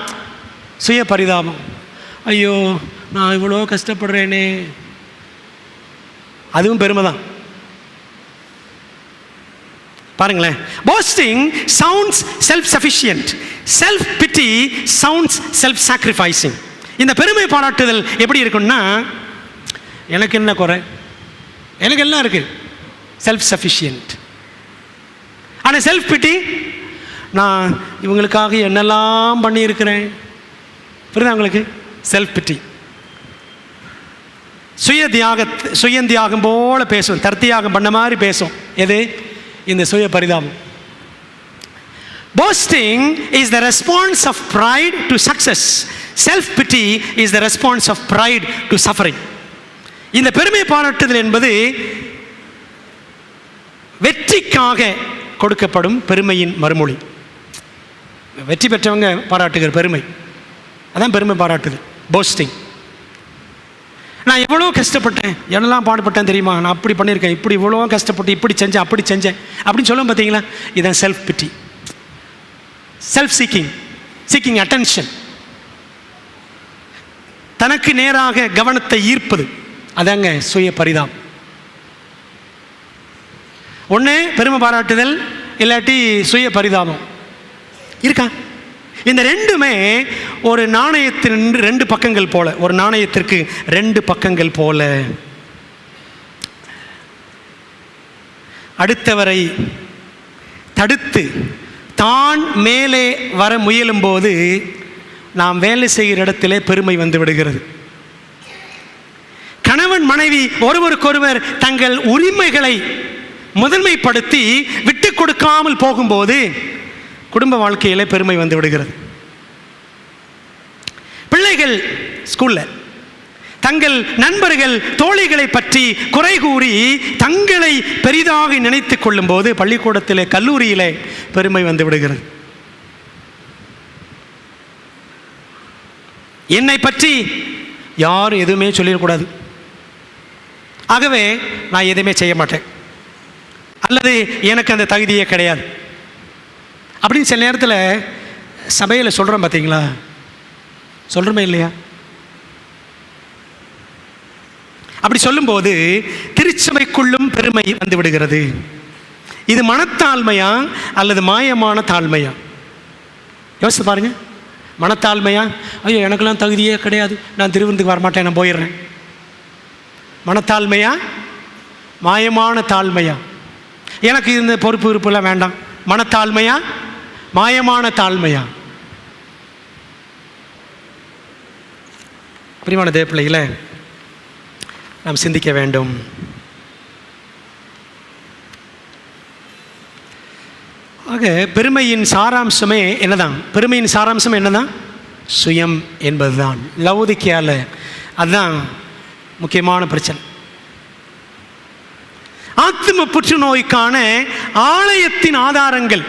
சுய பரிதாபம். ஐயோ, நான் இவ்வளோ கஷ்டப்படுறேனே, அதுவும் பெருமை தான். பாருங்களேன். Posting sounds self sufficient, self பிட்டி சவுண்ட்ஸ் செல்ஃப் சாக்ரிஃபைசிங். இந்த பெருமை பாராட்டுதல் எப்படி இருக்குன்னா, எனக்கு என்ன குறை, எனக்கு எல்லாம் இருக்கு, செல்ஃப் சஃபிஷியன்ட். ஆனால் செல்ஃப் பிட்டி, நான் இவங்களுக்காக என்னெல்லாம் பண்ணியிருக்கிறேன். புரியுதா உங்களுக்கு? செல்ஃப் பிட்டி. சுயந்தியாகம் போல பேசும், தர்த்தியாகம் பண்ண மாதிரி பேசும். எது? இந்த சுய பரிதாபம். Boasting is the response of pride to success. Self-pity is the response of pride to suffering. இந்த பெருமை பாராட்டுதல் என்பது வெற்றிக்காக கொடுக்கப்படும் பெருமையின் மறுமொழி. வெற்றி பெற்றவங்க பாராட்டுகிற பெருமை, அதான் பெருமை பாராட்டுதல், போஸ்டிங். நான் எவ்வளோ கஷ்டப்பட்டேன், என்னெல்லாம் பாடுபட்டேன் தெரியுமா, நான் அப்படி பண்ணியிருக்கேன், இப்படி இவ்வளோ கஷ்டப்பட்டு இப்படி செஞ்சேன் அப்படி செஞ்சேன் அப்படின்னு சொல்லுவோம் பார்த்தீங்களா? இதுதான் செல்ஃப் பிட்டி, செல்ஃப் சீக்கிங் அட்டென்ஷன், தனக்கு நேராக கவனத்தை ஈர்ப்பது, அதாங்க சுய பரிதாபம். ஒன்று பெருமை பாராட்டுதல், இல்லாட்டி சுய பரிதாபம். இருக்கா? இந்த ரெண்டுமே ஒரு நாணயத்தின் ரெண்டு பக்கங்கள் போல, ஒரு நாணயத்திற்கு ரெண்டு பக்கங்கள் போல. அடுத்தவரை தடுத்து தான் மேலே வர முயலும் போது நாம் வேலை செய்கிற இடத்திலே பெருமை வந்து விடுகிறது. கணவன் மனைவி ஒருவருக்கொருவர் தங்கள் உரிமைகளை முதன்மைப்படுத்தி விட்டு கொடுக்காமல் போகும்போது குடும்ப வாழ்க்கையில் பெருமை வந்து விடுகிறது. பிள்ளைகள் ஸ்கூலில் தங்கள் நண்பர்கள் தோழிகளை பற்றி குறை கூறி தங்களை பெரிதாக நினைத்து கொள்ளும் போது பள்ளிக்கூடத்தில் கல்லூரியில் பெருமை வந்து விடுகிறது. என்னை பற்றி யாரும் எதுவுமே சொல்லிடக்கூடாது, ஆகவே நான் எதுவுமே செய்ய மாட்டேன், அல்லது எனக்கு அந்த தகுதியே கிடையாது அப்படின்னு சில நேரத்தில் சபையில் சொல்கிறோம் பார்த்தீங்களா? சொல்கிறோமே இல்லையா? அப்படி சொல்லும்போது திருச்சபைக்குள்ளும் பெருமை வந்து விடுகிறது. இது மனத்தாழ்மையா அல்லது மாயமான தாழ்மையா? யோசித்து பாருங்க. மனத்தாழ்மையா? ஐயோ எனக்கெல்லாம் தகுதியே கிடையாது, நான் திருவிருந்துக்கு வரமாட்டேன், நான் போயிடுறேன். மனத்தாழ்மையா? மாயமான தாழ்மையா? எனக்கு இந்த பொறுப்பு விருப்பெல்லாம் வேண்டாம். மனத்தாழ்மையா? மாயமான தாழ்மையா? பிரியமான தேவப்பிள்ளைகளே, நாம் சிந்திக்க வேண்டும். ஆக பெருமையின் சாராம்சமே என்னதான்? பெருமையின் சாராம்சம் என்னதான்? சுயம் என்பதுதான். லவோதிக்கேயால அதுதான் முக்கியமான பிரச்சனை. ஆத்தும புற்றுநோய்க்கான ஆலயத்தின் ஆதாரங்கள்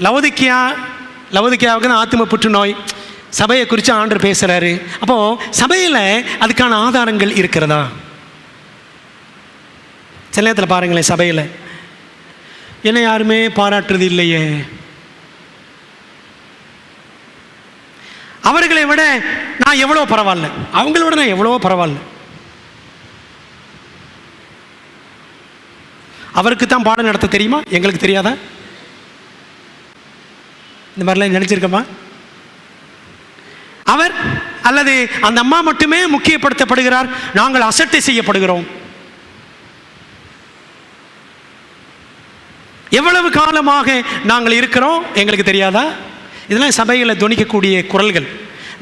லவோதிக்கேயாவுக்கு தான் ஆத்தும புற்றுநோய். சபையை குறித்து ஆண்டவர் பேசுகிறாரு. அப்போது சபையில் அதுக்கான ஆதாரங்கள் இருக்கிறதா? சில நேரத்தில் பாருங்களேன், சபையில் என்னை யாருமே பாராட்டுறது இல்லையே, அவர்களை விட நான் எவ்வளோ பரவாயில்ல, அவங்கள விட நான் எவ்வளோ பரவாயில்ல, அவருக்கு தான் பாடம் நடத்த தெரியுமா, எங்களுக்கு தெரியாதா? இந்த மாதிரிலாம் நினைச்சிருக்கமா? அவர் அல்லது அந்த அம்மா மட்டுமே முக்கியப்படுத்தப்படுகிறார், நாங்கள் அசட்டை செய்யப்படுகிறோம். எவ்வளவு காலமாக நாங்கள் இருக்கிறோம் எங்களுக்கு தெரியாதா? இதெல்லாம் சபைகளை துணிக்கக்கூடிய குரல்கள்.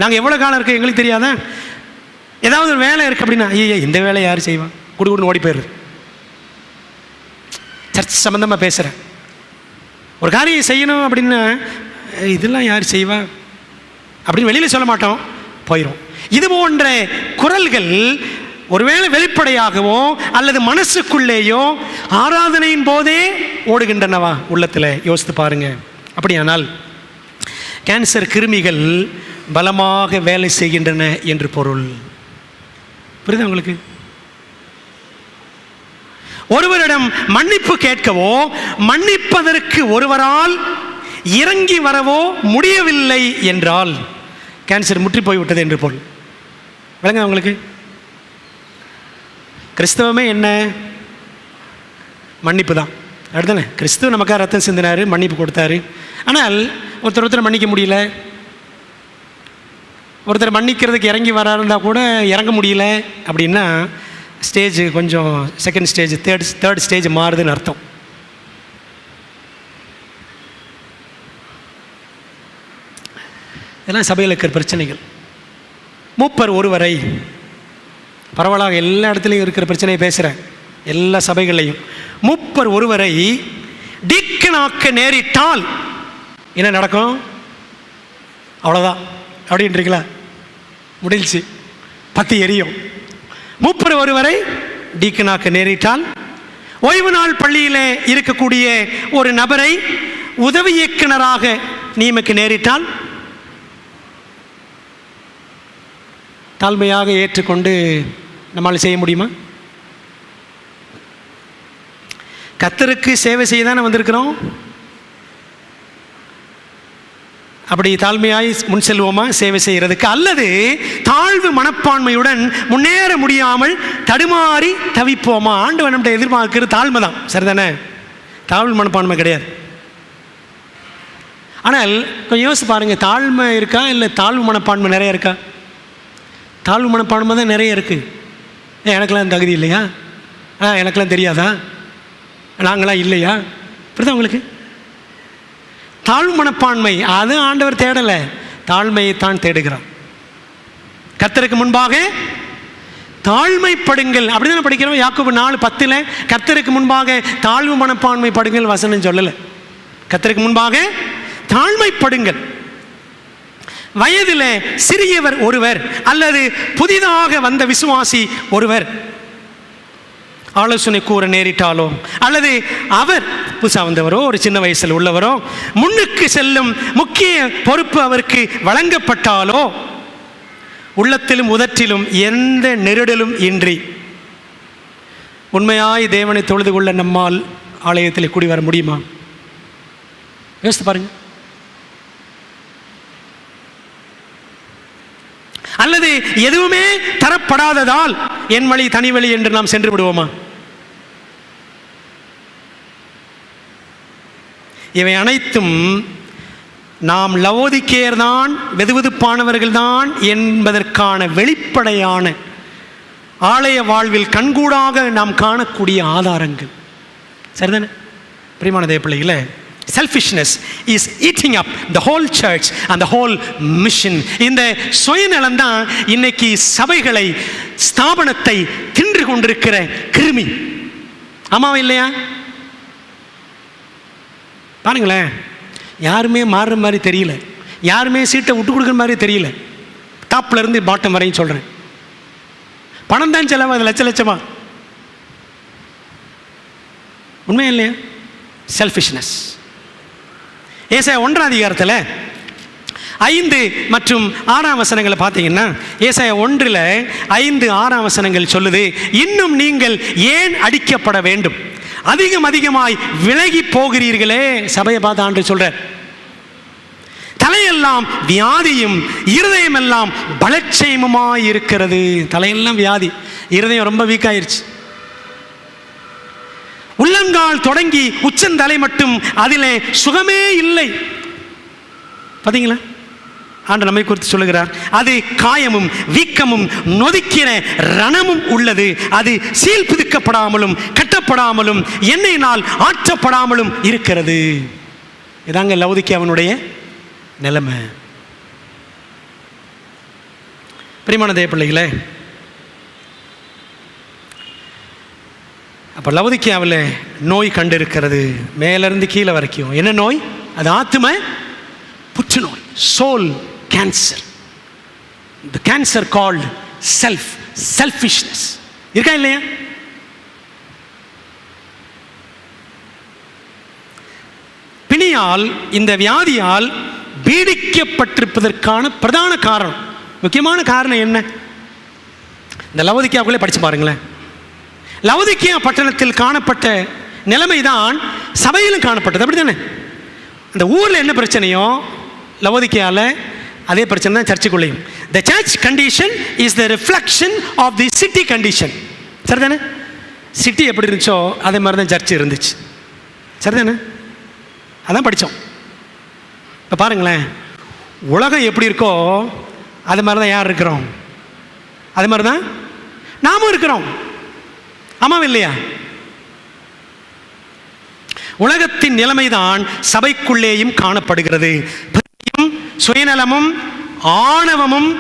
நாங்கள் எவ்வளோ காலம் இருக்கோம் எங்களுக்கு தெரியாதா? ஏதாவது ஒரு வேலை இருக்குது அப்படின்னா, ஐயா இந்த வேலை யார் செய்வான், குடுகுடுன்னு ஓடி போயிடுது. சர்ச் சம்பந்தமாக பேசுகிறேன், ஒரு காரியம் செய்யணும் அப்படின்னா இதெல்லாம் யார் செய்வா அப்படின்னு வெளியில் சொல்ல மாட்டோம், போயிடும். இது போன்ற குரல்கள் ஒருவேளை வெளிப்படையாகவோ அல்லது மனசுக்குள்ளேயோ ஆராதனையின் போதே ஓடுகின்றனவா உள்ளத்தில்? யோசித்து பாருங்க. அப்படியானால் கேன்சர் கிருமிகள் பலமாக வேலை செய்கின்றன என்று பொருள். புரியுதா உங்களுக்கு? ஒருவரிடம் மன்னிப்பு கேட்கவோ மன்னிப்பதற்கு ஒருவரால் இறங்கி வரவோ முடியவில்லை என்றால் கேன்சர் முற்றி போய்விட்டது என்று பொருள். விளங்க உங்களுக்கு? கிறிஸ்தவமே என்ன? மன்னிப்பு தான். அடுத்தானே கிறிஸ்துவ நமக்காக ரத்தம் சிந்தினார், மன்னிப்பு கொடுத்தாரு. ஆனால் ஒருத்தர் மன்னிக்க முடியல. ஒருத்தர் மன்னிக்கிறதுக்கு இறங்கி வராருந்தா கூட இறங்க முடியல அப்படின்னா ஸ்டேஜ் கொஞ்சம் செகண்ட் ஸ்டேஜ் தேர்ட் ஸ்டேஜ் மாறுதுன்னு அர்த்தம். இதெல்லாம் சபையில் இருக்கிற பிரச்சனைகள். மூப்பர் ஒருவரை பரவலாக எல்லா இடத்துலையும் இருக்கிற பிரச்சனையை பேசுகிறேன், எல்லா சபைகள்லையும். மூப்பர் ஒருவரை டீக்கனாக்க நேரிட்டால் என்ன நடக்கும்? அவ்வளோதான் அப்படின்றீங்களா? முடிஞ்சிச்சு, பத்தி எரியும். மூப்பர் ஒருவரை டீக்கனாக்க நேரிட்டால், ஓய்வு நாள் பள்ளியில் இருக்கக்கூடிய ஒரு நபரை உதவி இயக்குனராக நியமிக்க நேரிட்டால் தாழ்மையாக ஏற்றுக்கொண்டு நம்மால் செய்ய முடியுமா? கர்த்தருக்கு சேவை செய்ய தானே வந்திருக்கிறோம். அப்படி தாழ்மையாய் முன் செல்வோமா சேவை செய்கிறதுக்கு? அல்லது தாழ்வு மனப்பான்மையுடன் முன்னேற முடியாமல் தடுமாறி தவிப்போமா? ஆண்டவர் நம்மகிட்ட எதிர்பார்க்கிறது தாழ்மை தான், சரிதானே? தாழ்வு மனப்பான்மை கிடையாது. ஆனால் கொஞ்சம் யோசிச்சு பாருங்கள், தாழ்மை இருக்கா இல்லை தாழ்வு மனப்பான்மை நிறைய இருக்கா? தாழ்வு மனப்பான்மை தான் நிறைய இருக்குது. எனக்கெல்லாம் தகுதி இல்லையா? எனக்கெல்லாம் தெரியாதா? நாங்களாம் இல்லையா? இப்படிதான் உங்களுக்கு தாழ்வு மனப்பான்மை. அது ஆண்டவர் தேடலை, தாழ்மையை தான் தேடுகிறார். கர்த்தருக்கு முன்பாக தாழ்மைப்படுங்கள் அப்படிதான் படிக்கிறோம். யாக்கோபு 4:10 கர்த்தருக்கு முன்பாக தாழ்வு மனப்பான்மை படுங்கள் வசனம் சொல்லலை. கர்த்தருக்கு முன்பாக தாழ்மைப்படுங்கள். வயதில் சிறியவர் ஒருவர் அல்லது புதிதாக வந்த விசுவாசி ஒருவர் ஆலோசனை கூற நேரிட்டாலோ, அல்லது அவர் புதுசாக வந்தவரோ ஒரு சின்ன வயசில் உள்ளவரோ முன்னுக்கு செல்லும் முக்கிய பொறுப்பு அவருக்கு வழங்கப்பட்டாலோ, உள்ளத்திலும் உதட்டிலும் எந்த நெருடலும் இன்றி உண்மையாய் தேவனை தொழுது கொள்ள நம்மால் ஆலயத்தில் கூடி வர முடியுமா? யோசித்து பாருங்க. அல்லது எதுவுமே தரப்படாததால் என் வழி தனி வழி என்று நாம் சென்று விடுவோமா? இவை அனைத்தும் நாம் லவோதிக்கேயர் தான், வெதுவெதுப்பானவர்கள் தான் என்பதற்கான வெளிப்படையான ஆலய வாழ்வில் கண்கூடாக நாம் காணக்கூடிய ஆதாரங்கள், சரிதானே? பிரியமான தேவ பிள்ளைகளே, selfishness is eating up the whole church and the whole mission. இந்த சுயநலம் தான் இன்னைக்கு சபைகளை, ஸ்தாபனத்தை தின்று கொண்டிருக்கிற கிருமி. ஆமாவா இல்லையா? பாருங்களேன், யாருமே மாறுற மாதிரி தெரியல, யாருமே சீட்டை விட்டு கொடுக்குற மாதிரி தெரியல. டாப்ல இருந்து பாட்டம் வரையும் சொல்றேன். பணம் தான் செலவு, அது லட்ச லட்சமா. உண்மையா இல்லையா? செல்ஃபிஷ்னஸ். ஏசாயா 1 5 மற்றும் 6 வசனங்களை பார்த்தீங்கன்னா, ஏசாயா 1:5, 6 சொல்லுது, இன்னும் நீங்கள் ஏன் அடிக்கப்பட வேண்டும், அதிகமாய் விலகி போகிறீர்களே. சபையை பார்த்து ஆண்டவர் சொல்றார், தலையெல்லாம் வியாதியும் இருதயம் எல்லாம் பலட்சயமுமாய் இருக்கிறது. தலையெல்லாம் வியாதி, இருதயம் ரொம்ப வீக் ஆயிருச்சு. உள்ளங்கால் தொடங்கி உச்சந்தலை மட்டும் அதிலே சுகமே இல்லை. பார்த்தீங்களா? ஆண்டவர் நம்மை குறித்து சொல்லுகிறார், அது காயமும் வீக்கமும் நொதிக்கிற ரணமும் உள்ளது. அது சீல் பிதுக்கப்படாமலும் கட்டப்படாமலும் எண்ணெயினால் ஆற்றப்படாமலும் இருக்கிறது. இதாங்க லவோதிக்கேயனுடைய நிலைமை. பிரியமான தேவ பிள்ளைகளே, அப்போ லவோதிக்கேயாவில் நோய் கண்டிருக்கிறது, மேலிருந்து கீழே வரைக்கும். என்ன நோய்? அது ஆத்தும புற்றுநோய், soul cancer. The cancer called selfishness. இருக்கா இல்லையா? பிணியால், இந்த வியாதியால் பீடிக்கப்பட்டிருப்பதற்கான பிரதான காரணம், முக்கியமான காரணம் என்ன? இந்த லவோதிக்கேயாவுக்குள்ளே படிச்சு பாருங்களேன். லவோதிக்கேயா பட்டணத்தில் காணப்பட்ட நிலைமைதான் சபையிலும் காணப்பட்டது. அப்படி தானே? அந்த ஊரில் என்ன பிரச்சனையோ லவோதிக்கேயாவில் அதே பிரச்சனை தான் சர்ச்சுக்குள்ளேயும். The church condition is the reflection of the city condition. சரிதானே? சிட்டி எப்படி இருந்துச்சோ அதே மாதிரி தான் சர்ச் இருந்துச்சு. சரிதானே? அதான் படித்தோம். இப்போ பாருங்களேன், உலகம் எப்படி இருக்கோ அது மாதிரி தான் யார் இருக்கிறோம்? அது மாதிரி தான் நாமும் இருக்கிறோம். ஆமாம் இல்லையா? உலகத்தின் நிலைமைதான் சபைக்குள்ளேயும் காணப்படுகிறது. சுயநலமும் ஆணவமும்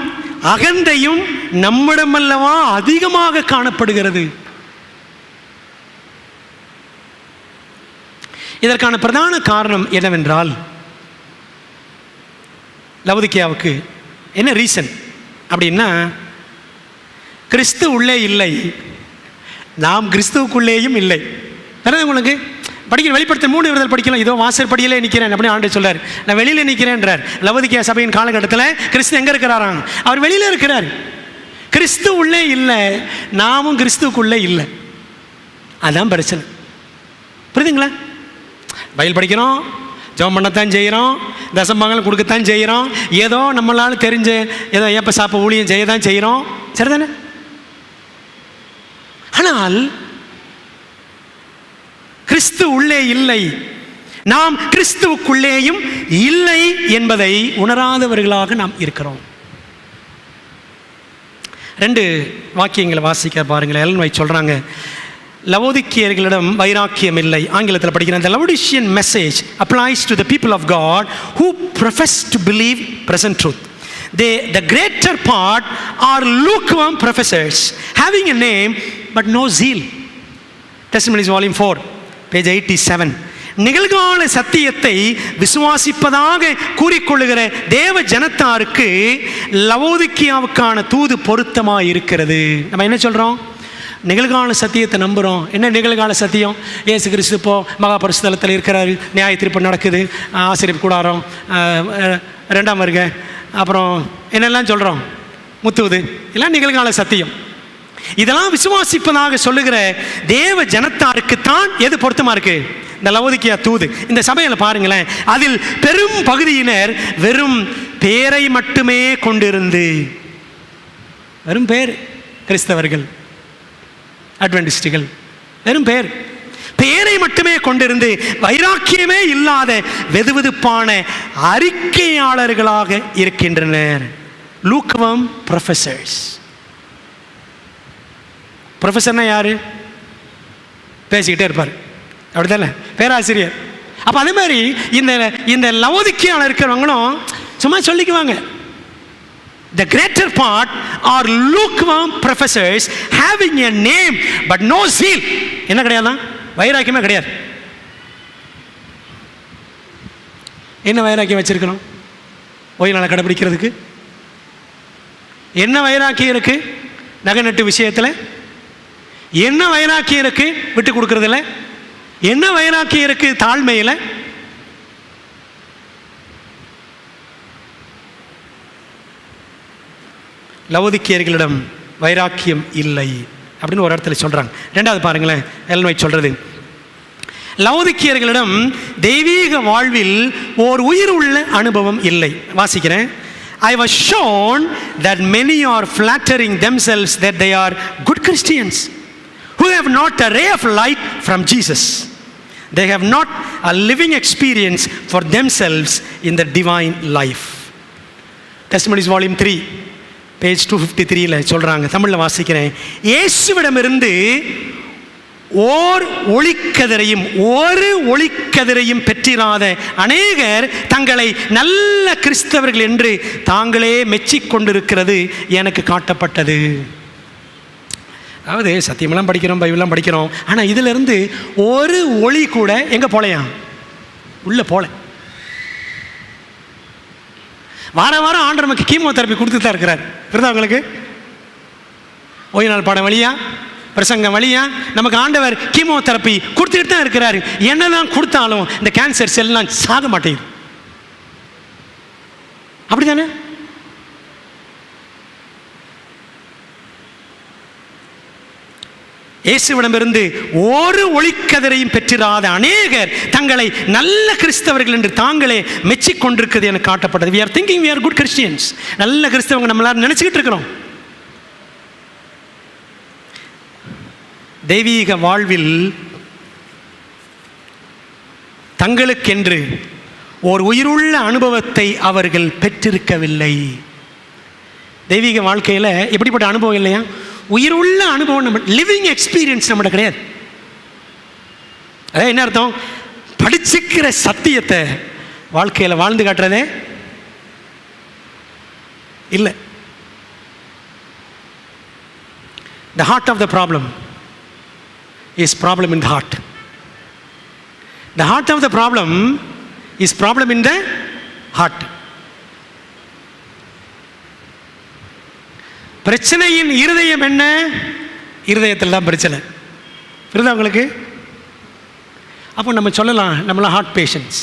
அகந்தையும் நம்மிடமல்லவா அதிகமாக காணப்படுகிறது. இதற்கான பிரதான காரணம் என்னவென்றால், லவோதிக்கேயாவுக்கு என்ன ரீசன் அப்படின்னா, கிறிஸ்து உள்ளே இல்லை, நாம் கிறிஸ்துவுக்குள்ளேயும் இல்லை. உங்களுக்கு படிக்கிற வெளிப்படுத்த 3 விடுதல் படிக்கலாம். இதோ வாசல் படியிலே நிற்கிறேன் அப்படின்னு ஆண்டு சொல்றார். நான் வெளியில் நிற்கிறேன்றார். லவோதிக்கேயா சபையின் காலகட்டத்தில் கிறிஸ்து எங்கே இருக்கிறாராம்? அவர் வெளியில் இருக்கிறார். கிறிஸ்து உள்ளே இல்லை, நாமும் கிறிஸ்துவுக்குள்ளே இல்லை. அதான் பிரச்சனை. புரியுதுங்களா? பைபிள் படிக்கிறோம், ஜெபம் பண்ணத்தான் செய்கிறோம், தசமங்கள் கொடுக்கத்தான் செய்கிறோம், ஏதோ நம்மளால் தெரிஞ்ச ஏதோ ஏப்ப சாப்ப ஊழியம் செய்ய தான் செய்கிறோம். சரிதானே? ஆனால் கிறிஸ்து உள்ளே இல்லை, நாம் கிறிஸ்துவுக்குள்ளேயும் இல்லை என்பதை உணராதவர்களாக நாம் இருக்கிறோம். 2 வாக்கியங்களை வாசிக்க பாருங்களேன். எலன் ஒயிட் சொல்றாங்க, லவோதிக்கேயர்களிடம் வைராக்கியம் இல்லை. ஆங்கிலத்தில் படிக்கிறேன். The Laodicean message applies to the people of God who profess to believe present truth. The greater part are lukewarm professors having a name but no zeal. Testimonies volume 4 page 87. நிகழ்கால சத்தியத்தை விசுவாசிப்பதாக கூறிக்கொள்ளுகிற தேவ ஜனத்தாருக்கு லவோதிக்கேயாவுக்கான தூது பொருத்தமாக இருக்கிறது. நம்ம என்ன சொல்கிறோம்? நிகழ்கால சத்தியத்தை நம்புகிறோம். என்ன நிகழ்கால சத்தியம்? இயேசு கிறிஸ்து இப்போ மகாபரிசுத்தலத்தில் இருக்கிறாரு, நியாய தீர்ப்பு நடக்குது, ஆசிரியர் கூடாரம், 2ஆம் வருகை, அப்புறம் என்னெல்லாம் சொல்கிறோம், முத்துவது, எல்லாம் நிகழ்கால சத்தியம். இதெல்லாம் விசுவாசிப்பதாக சொல்லுகிற தேவ ஜனத்தாருக்குத்தான் எது பொருத்தமாக இருக்குது? இந்த லவோதிக்கேயா தூது. இந்த சபையில் பாருங்களேன், அதில் பெரும் பகுதியினர் வெறும் பேரை மட்டுமே கொண்டிருந்து, வெறும் பேர், கிறிஸ்தவர்கள், அட்வென்டிஸ்டுகள், வெறும் பேரை மட்டுமே கொண்டிருந்து வைராக்கியமே இல்லாத வெதுவெதுப்பான அறிக்கையாளர்களாக இருக்கின்றனர். லூக்வார்ம் ப்ரொஃபசர்ஸ். ப்ரொஃபஸர்னா யாரு? பேசிக்கிட்டே இருப்பார், அப்படித்தானே? பேராசிரியர். அப்போ அதே மாதிரி இந்த லவோதிக்கேயால இருக்கிறவங்களும் சும்மா சொல்லிக்குவாங்க. The greater part are lukewarm professors having a name but no zeal. என்ன கிடையாது? வைராக்கியமே கிடையாது. என்ன வைராக்கியம் வச்சிருக்கிறோம்? ஓய்வு நாளை கடைபிடிக்கிறதுக்கு என்ன வைராக்கியம் இருக்கு? நகை நட்டு விஷயத்தில் என்ன வைராக்கியம் இருக்கு? விட்டு கொடுக்கறதுல என்ன வைராக்கியம் இருக்கு? தாழ்மையில். லவோதிக்கேயர்களிடம் வைராக்கியம் இல்லை அப்படின்னு ஒரு இடத்துல சொல்றாங்க. 2வது பாருங்களேன், எலன் ஒயிட் சொல்றது, லவோதிக்கேயர்களிடம் தெய்வீக வாழ்வில் ஓர் உயிர் உள்ள அனுபவம் இல்லை. வாசிக்கிறேன். I was shown that many are flattering themselves that they are good Christians who have not a ray of light from Jesus. They have not a living experience for themselves in the divine life. Testimonies volume 3 page 253ல சொல்றாங்க. தமிழில் வாசிக்கிறேன். இயேசுவிடமிருந்து ஒரு ஒளிக்கதிரையும் பெற்றிராத அநேகர் தங்களை நல்ல கிறிஸ்தவர்கள் என்று தாங்களே மெச்சிக்கொண்டிருக்கிறது எனக்கு காட்டப்பட்டது. அதாவது சத்தியமெல்லாம் படிக்கிறோம், பைபிள்லாம் படிக்கிறோம், ஆனால் இதிலிருந்து ஒரு ஒளி கூட எங்கே போலையாம்? உள்ள போல. வாரம் ஆண்டவர் நமக்கு கீமோதெரப்பி கொடுத்து தான் இருக்கிறார். புரியுதா உங்களுக்கு? ஓய்வு நாள் பாடம் வழியா, பிரசங்கம் வழியா நமக்கு ஆண்டவர் கீமோதெரப்பி கொடுத்துட்டு தான் இருக்கிறாரு. என்னதான் கொடுத்தாலும் இந்த கேன்சர் செல்லாம் சாக மாட்டேங்குது. அப்படிதானே? இயேசுவிடமிருந்து ஒரு ஒளிக்கதிரையும் பெற்றிராத அநேகர் தங்களை நல்ல கிறிஸ்தவர்கள் என்று தாங்களே மெச்சிக்கொண்டிருக்கிறது எனக்கு காட்டப்பட்டது. we are thinking we are good Christians. நல்ல கிறிஸ்தவங்க நம்ம எல்லாரும் நினைச்சுக்கிட்டு இருக்கிறோம். தெய்வீக வாழ்வில் தங்களுக்கென்று ஒரு உயிருள்ள அனுபவத்தை அவர்கள் பெற்றிருக்கவில்லை. தெய்வீக வாழ்க்கையில் எப்படிப்பட்ட அனுபவம் இல்லையா? உயிருள்ள அனுபவம், நம்ம லிவிங் எக்ஸ்பீரியன்ஸ் நம்மகிட்ட கிடையாது. அதான் என்ன அர்த்தம்? படிச்சுக்கிற சத்தியத்தை வாழ்க்கையில் வாழ்ந்து காட்டுறதே இல்லை. The heart of the problem is problem in the heart. The heart of the problem is problem in the heart. பிரச்சனையின் இருதயம் என்ன? இருதயத்தில் தான் பிரச்சனை. புரியுதா உங்களுக்கு? அப்போ நம்ம சொல்லலாம், நம்மளாம் ஹார்ட் பேஷண்ட்ஸ்,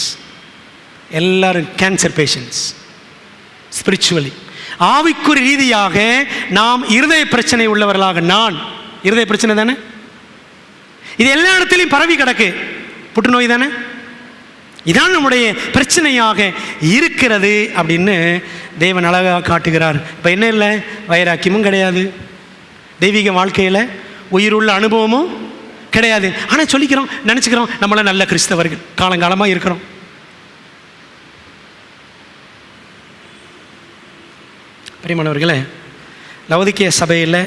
எல்லாரும் கேன்சர் பேஷண்ட்ஸ். ஸ்பிரிச்சுவலி, ஆவிக்குறி ரீதியாக நாம் இருதய பிரச்சனை உள்ளவர்களாக, நான் இருதய பிரச்சனை தானே, இது எல்லா இடத்துலையும் பரவி கிடக்கு. புற்றுநோய் தானே, இதான் நம்முடைய பிரச்சனையாக இருக்கிறது அப்படின்னு தேவன் அழகாக காட்டுகிறார். இப்போ என்ன இல்லை, வைராக்கியமும் கிடையாது, தெய்வீக வாழ்க்கையில் உயிருள்ள அனுபவமும் கிடையாது. ஆனால் சொல்லிக்கிறோம், நினச்சிக்கிறோம் நம்மளாம் நல்ல கிறிஸ்தவர்கள், காலங்காலமாக இருக்கிறோம். பிரியமானவர்களே, லவோதிக்கேய சபையில்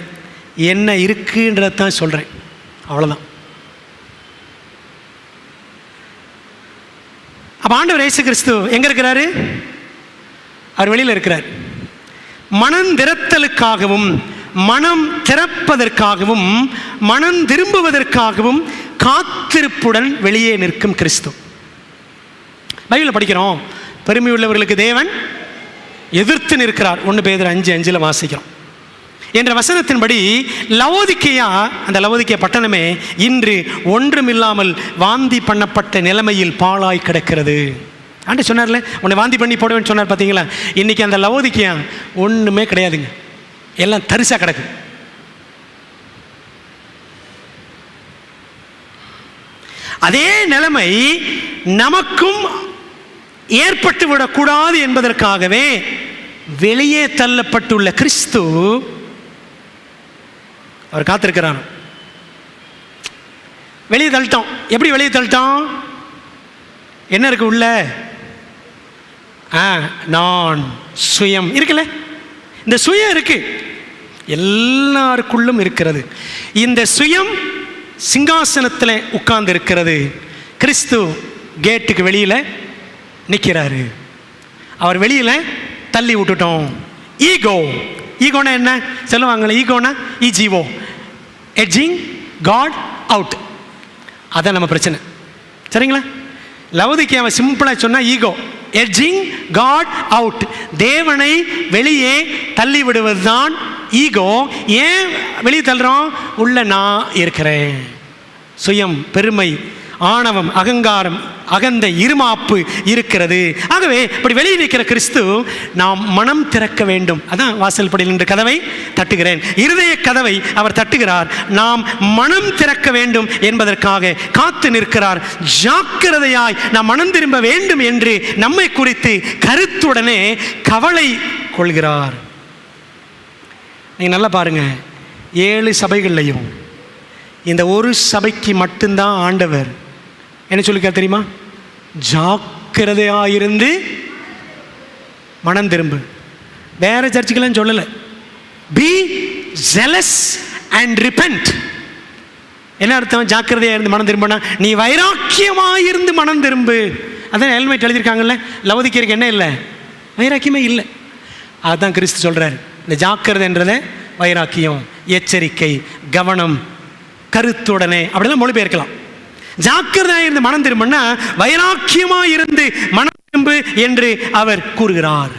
என்ன இருக்குன்றதான் சொல்கிறேன், அவ்வளோதான். அப்போ ஆண்டவர் இயேசு கிறிஸ்து எங்கே இருக்கிறாரு? அவர் வெளியில் இருக்கிறார். மனம் திறத்தலுக்காகவும், மனம் திறப்பதற்காகவும், மனம் திரும்புவதற்காகவும் காத்திருப்புடன் வெளியே நிற்கும் கிறிஸ்து. பைபிளில் படிக்கிறோம், பெருமை உள்ளவர்களுக்கு தேவன் எதிர்த்து நிற்கிறார். 1 பேதுரு 5:5 வாசிக்கிறோம். என்ற வசனத்தின்படி லவோதிக்கேயா, அந்த லவோதிக்கேய பட்டணமே இன்று ஒன்றுமில்லாமல் வாந்தி பண்ணப்பட்ட நிலைமையில் பாழாய் கிடக்கிறது. ஆண்டு சொன்னார்ல, உன்னை வாந்தி பண்ணி போடுவேன்னு சொன்னார் பார்த்தீங்களா? இன்னைக்கு அந்த லவோதிக்கேயா ஒன்றுமே கிடையாதுங்க, எல்லாம் தரிசா கிடக்கு. அதே நிலைமை நமக்கும் ஏற்பட்டு விடக்கூடாது என்பதற்காகவே வெளியே தள்ளப்பட்டுள்ள கிறிஸ்து அவர் காத்திருக்கிறார். வெளியே தள்ளிட்டோம். எப்படி வெளியே தள்ளிட்டோம்? என்ன இருக்கு உள்ள? நான், சுயம் இருக்குல்ல, இந்த சுயம் இருக்கு, எல்லாருக்குள்ளும் இருக்கிறது. இந்த சுயம் சிங்காசனத்தில் உட்கார்ந்து இருக்கிறது. கிறிஸ்து கேட்டுக்கு வெளியில் நிற்கிறாரு. அவர் வெளியில் தள்ளி விட்டுட்டோம். ஈகோ, ஈகோனா என்ன சொல்லுவாங்களே, ஈகோனா இஜிஓ, எட்ஜிங் காட் அவுட். அதான் நம்ம பிரச்சனை, சரிங்களா? லவோதிக்கேயாவை சிம்பிளாக சொன்னால் ஈகோ, எட்ஜிங் காட் அவுட், தேவனை வெளியே தள்ளி விடுவது தான் ஈகோ. ஏன் வெளியே தள்ளுறோம்? உள்ள நான் இருக்கிறேன். சுயம், பெருமை, ஆணவம், அகங்காரம், அகந்த இருமாப்பு இருக்கிறது. ஆகவே இப்படி வெளியே நிற்கிற கிறிஸ்து நாம் மனம் திறக்க வேண்டும். அதான் வாசல் படியில் நின்று கதவை தட்டுகிறேன், இருதய கதவை அவர் தட்டுகிறார். நாம் மனம் திறக்க வேண்டும் என்பதற்காக காத்து நிற்கிறார். ஜாக்கிரதையாய் நாம் மனம் திரும்ப வேண்டும் என்று நம்மை குறித்து கருத்துடனே கவலை கொள்கிறார். நீங்கள் நல்லா பாருங்க, 7 சபைகள்லையும் இந்த ஒரு சபைக்கு மட்டும்தான் ஆண்டவர் என்ன சொல்லிக்க தெரியுமா? ஜாக்கிரதையாயிருந்து மனம் திரும்பு. வேற சர்ச்சுக்கெல்லாம் சொல்லலை. Be jealous and repent. என்ன அர்த்தம்? ஜாக்கிரதையாக இருந்து மனம் திரும்பினா, நீ வைராக்கியமாயிருந்து மனம் திரும்பு. அதான் ஹெல்மெட் எழுதியிருக்காங்கல்ல. லவோதிக்கேயருக்கு என்ன இல்லை? வைராக்கியமே இல்லை. அதுதான் கிறிஸ்து சொல்கிறார். இந்த ஜாக்கிரதைன்றத வைராக்கியம், எச்சரிக்கை, கவனம், கருத்துடனே அப்படிலாம் மொழிபெயர்க்கலாம். ஜாக்கிரதையாக இருந்து மனம் திரும்பினா வைராக்கியமாக இருந்து மனம் திரும்பு என்று அவர் கூறுகிறார்.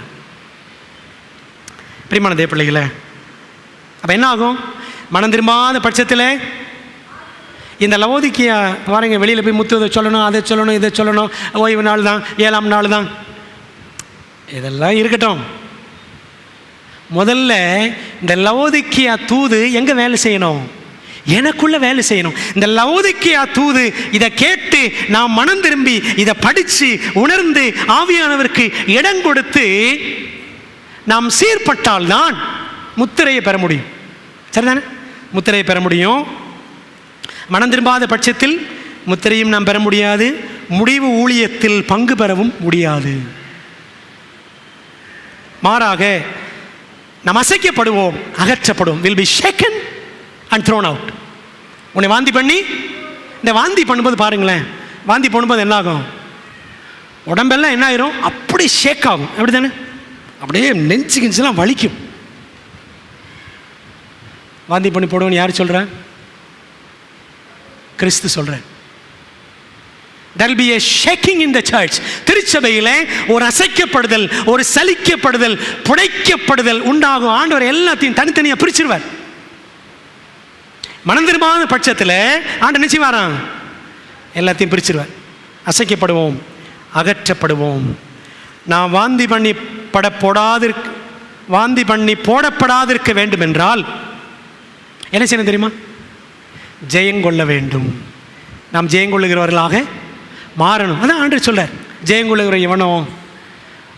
பிரியமான தேவ பிள்ளைகளே, அப்போ என்ன ஆகும்? மனம் திரும்பாத பட்சத்தில் இந்த லவோதிக்கேயா பாருங்க, வெளியில் போய் முத்துவதை சொல்லணும், அதை சொல்லணும், இதை சொல்லணும், ஓய்வு நாள் தான், 7ஆம் நாள் தான், இதெல்லாம் இருக்கட்டும். முதல்ல இந்த லவோதிக்கேயா தூது எங்கே வேலை செய்யணும்? எனக்குள்ள வேலை செய்யணும். இந்த லவோதிக்கேயா தூது இதை கேட்டு நாம் மனம் திரும்பி இதை படித்து உணர்ந்து ஆவியானவருக்கு இடம் கொடுத்து நாம் சீர்பட்டால் தான் முத்திரையை பெற முடியும். சரிதானே? முத்திரையை பெற முடியும். மனம் திரும்பாத பட்சத்தில் முத்திரையும் நாம் பெற முடியாது, முடிவு ஊழியத்தில் பங்கு பெறவும் முடியாது. மாறாக நாம் அசைக்கப்படுவோம், அகற்றப்படுவோம். will be shaken and thrown out. உன்னை வாந்தி பண்ணி, இந்த வாந்தி பண்ணும்போது பாருங்களேன், வாந்தி பண்ணும்போது என்ன ஆகும்? உடம்பெல்லாம் என்ன ஆயிரும்? அப்படி ஷேக் ஆகும். எப்படி தானே? அப்படியே நெஞ்சு கிஞ்செல்லாம் வலிக்கும். வாந்தி பண்ணி போடுவோன்னு யார் சொல்கிறா? கிறிஸ்து சொல்கிறார். There will be a shaking in the church. திருச்சபையில் ஒரு அசைக்கப்படுதல், ஒரு சலிக்கப்படுதல், புடைக்கப்படுதல் உண்டாகும். ஆண்டவர் எல்லாத்தையும் தனித்தனியாக பிரிச்சிருவார். மனம் திரும்பாத பட்சத்தில் ஆண்டவர் நிச்சயமாறான் எல்லாத்தையும் பிரிச்சிருவார். அசைக்கப்படுவோம், அகற்றப்படுவோம். நான் வாந்தி பண்ணி போடப்படாதிருக்க வேண்டும் என்றால் என்ன செய்யணும் தெரியுமா? ஜெயங்கொள்ள வேண்டும். நாம் ஜெயங்கொள்ளுகிறவர்களாக மாறணும். அதான் ஆண்டவர் சொல்றார், ஜெயங்கொள்ளுகிற எவனோ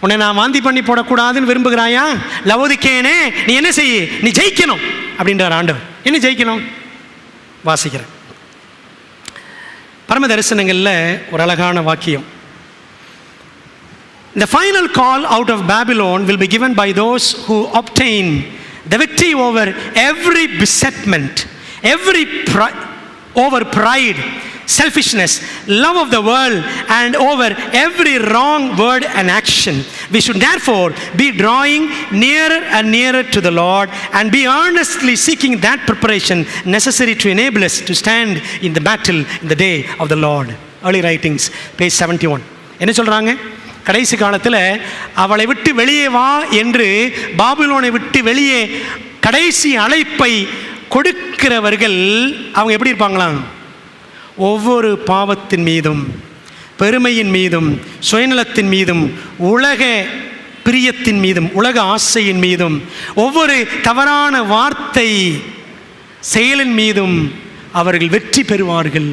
உன்னை நான் வாந்தி பண்ணி போடக்கூடாதுன்னு விரும்புகிறாயா? லவோதிக்கேயனே, நீ என்ன செய்ய? நீ ஜெயிக்கணும் அப்படின்றார் ஆண்டவர். என்ன ஜெயிக்கணும்? வாசிக்கிறேன். பரம தரிசனங்களில் ஒரு அழகான வாக்கியம். The final call out of Babylon will be given by those who obtain the victory over every besetment, over pride, selfishness, love of the world, and over every wrong word and action. We should therefore be drawing nearer and nearer to the Lord and be earnestly seeking that preparation necessary to enable us to stand in the battle in the day of the Lord. Early Writings, page 71. என்ன சொல்கிறாங்க? கடைசி காலத்தில் அவளை விட்டு வெளியே வா என்று பாபிலோனை விட்டு வெளியே கடைசி அழைப்பை கொடுக்கிறவர்கள் அவங்க எப்படி இருப்பாங்களாம்? ஒவ்வொரு பாவத்தின் மீதும், பெருமையின் மீதும், சுயநலத்தின் மீதும், உலக பிரியத்தின் மீதும், உலக ஆசையின் மீதும், ஒவ்வொரு தவறான வார்த்தை செயலின் மீதும் அவர்கள் வெற்றி பெறுவார்கள்.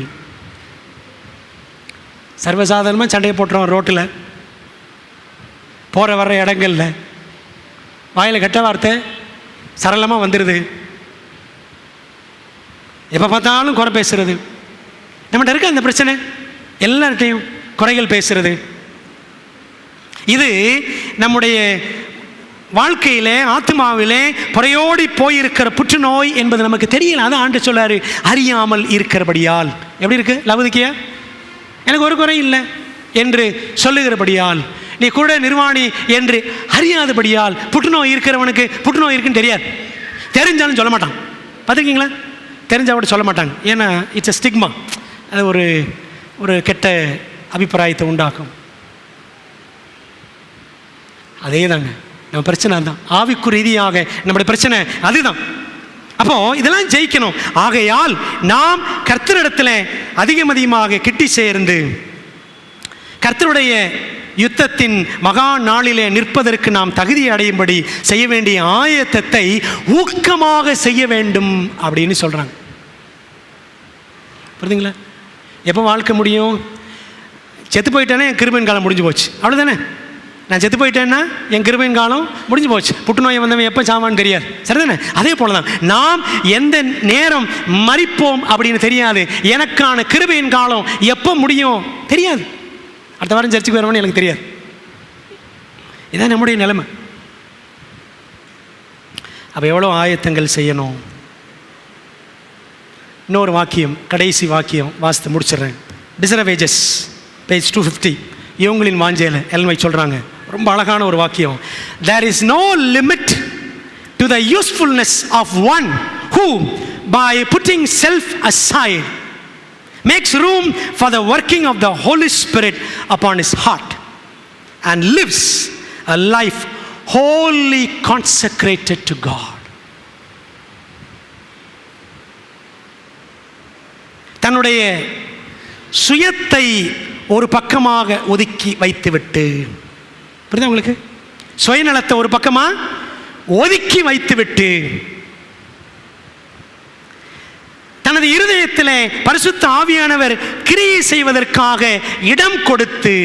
சர்வசாதாரணமாக சண்டையை போட்டுருவோம் ரோட்டில், போகிற வர்ற இடங்களில் வாயில் கெட்ட வார்த்தை சரளமாக வந்துடுது. எப்போ பார்த்தாலும் குறை பேசுறது. நம்மகிட்ட இருக்க அந்த பிரச்சனை, எல்லார்ட்டையும் குறைகள் பேசுறது. இது நம்முடைய வாழ்க்கையிலே, ஆத்மாவிலே புறையோடி போயிருக்கிற புற்றுநோய் என்பது நமக்கு தெரியல. அதை ஆண்டு சொல்லாரு, அறியாமல் இருக்கிறபடியால். எப்படி இருக்கு லவோதிக்கேயா? எனக்கு ஒரு குறை இல்லை என்று சொல்லுகிறபடியால், நீ கூட நிர்வாணி என்று அறியாதபடியால். புற்றுநோய் இருக்கிறவனுக்கு புற்றுநோய் இருக்குன்னு தெரியாது, தெரிஞ்சாலும் சொல்ல மாட்டான். பார்த்துருக்கீங்களா? தெரிஞ்சாவோட சொல்ல மாட்டாங்க. ஏன்னா இட்ஸ் எ ஸ்டிக்மா. அது ஒரு கெட்ட அபிப்பிராயத்தை உண்டாக்கும். அதே தாங்க நம்ம பிரச்சனை. அதுதான் ஆவிக்கு ரீதியாக நம்முடைய பிரச்சனை அதுதான். அப்போ இதெல்லாம் ஜெயிக்கணும். ஆகையால் நாம் கர்த்தரிடத்தில் அதிகமாக கிட்டி சேர்ந்து கர்த்தருடைய யுத்தத்தின் மகா நாளிலே நிற்பதற்கு நாம் தகுதி அடையும்படி செய்ய வேண்டிய ஆயத்தத்தை ஊக்கமாக செய்ய வேண்டும் அப்படின்னு சொல்றாங்க. புரியுதுங்களா? எப்போ வாழ்க்கை முடியும்? செத்து போயிட்டேன்னா என் கிருபையின் காலம் முடிஞ்சு போச்சு, அவ்வளோதானே. நான் செத்து போயிட்டேன்னா என் கிருபையின் காலம் முடிஞ்சு போச்சு. புற்றுநோயை வந்தவன் எப்போ சாவான்னு தெரியாது, சரிதானே? அதே போல தான் நாம் எந்த நேரம் மரிப்போம் அப்படின்னு தெரியாது. எனக்கான கிருபையின் காலம் எப்போ முடியும் தெரியாது. அடுத்த வாரம் சர்ச்சுக்கு வருவான்னு எனக்கு தெரியாது. இதான் நம்முடைய நிலைமை. அப்போ எவ்வளோ ஆயத்தங்கள் செய்யணும். இன்னொரு வாக்கியம், கடைசி வாக்கியம் வாசித்து முடிச்சிடுறேன். டிசரவேஜஸ், பேஜ் 250. இவங்களின் வாஞ்சையில் எல்மை சொல்கிறாங்க, ரொம்ப அழகான ஒரு வாக்கியம். There is no limit to the usefulness of one who by putting self aside makes room for the working of the Holy Spirit upon his heart and lives a life wholly consecrated to God. தன்னுடைய சுயத்தை ஒரு பக்கமாக ஒதுக்கி வைத்துவிட்டு, புரியுதா உங்களுக்கு? சுயநலத்தை ஒரு பக்கமாக ஒதுக்கி வைத்துவிட்டு தனது இருதயத்தில் பரிசுத்த ஆவியானவர் கிரியை செய்வதற்காக இடம் கொடுத்து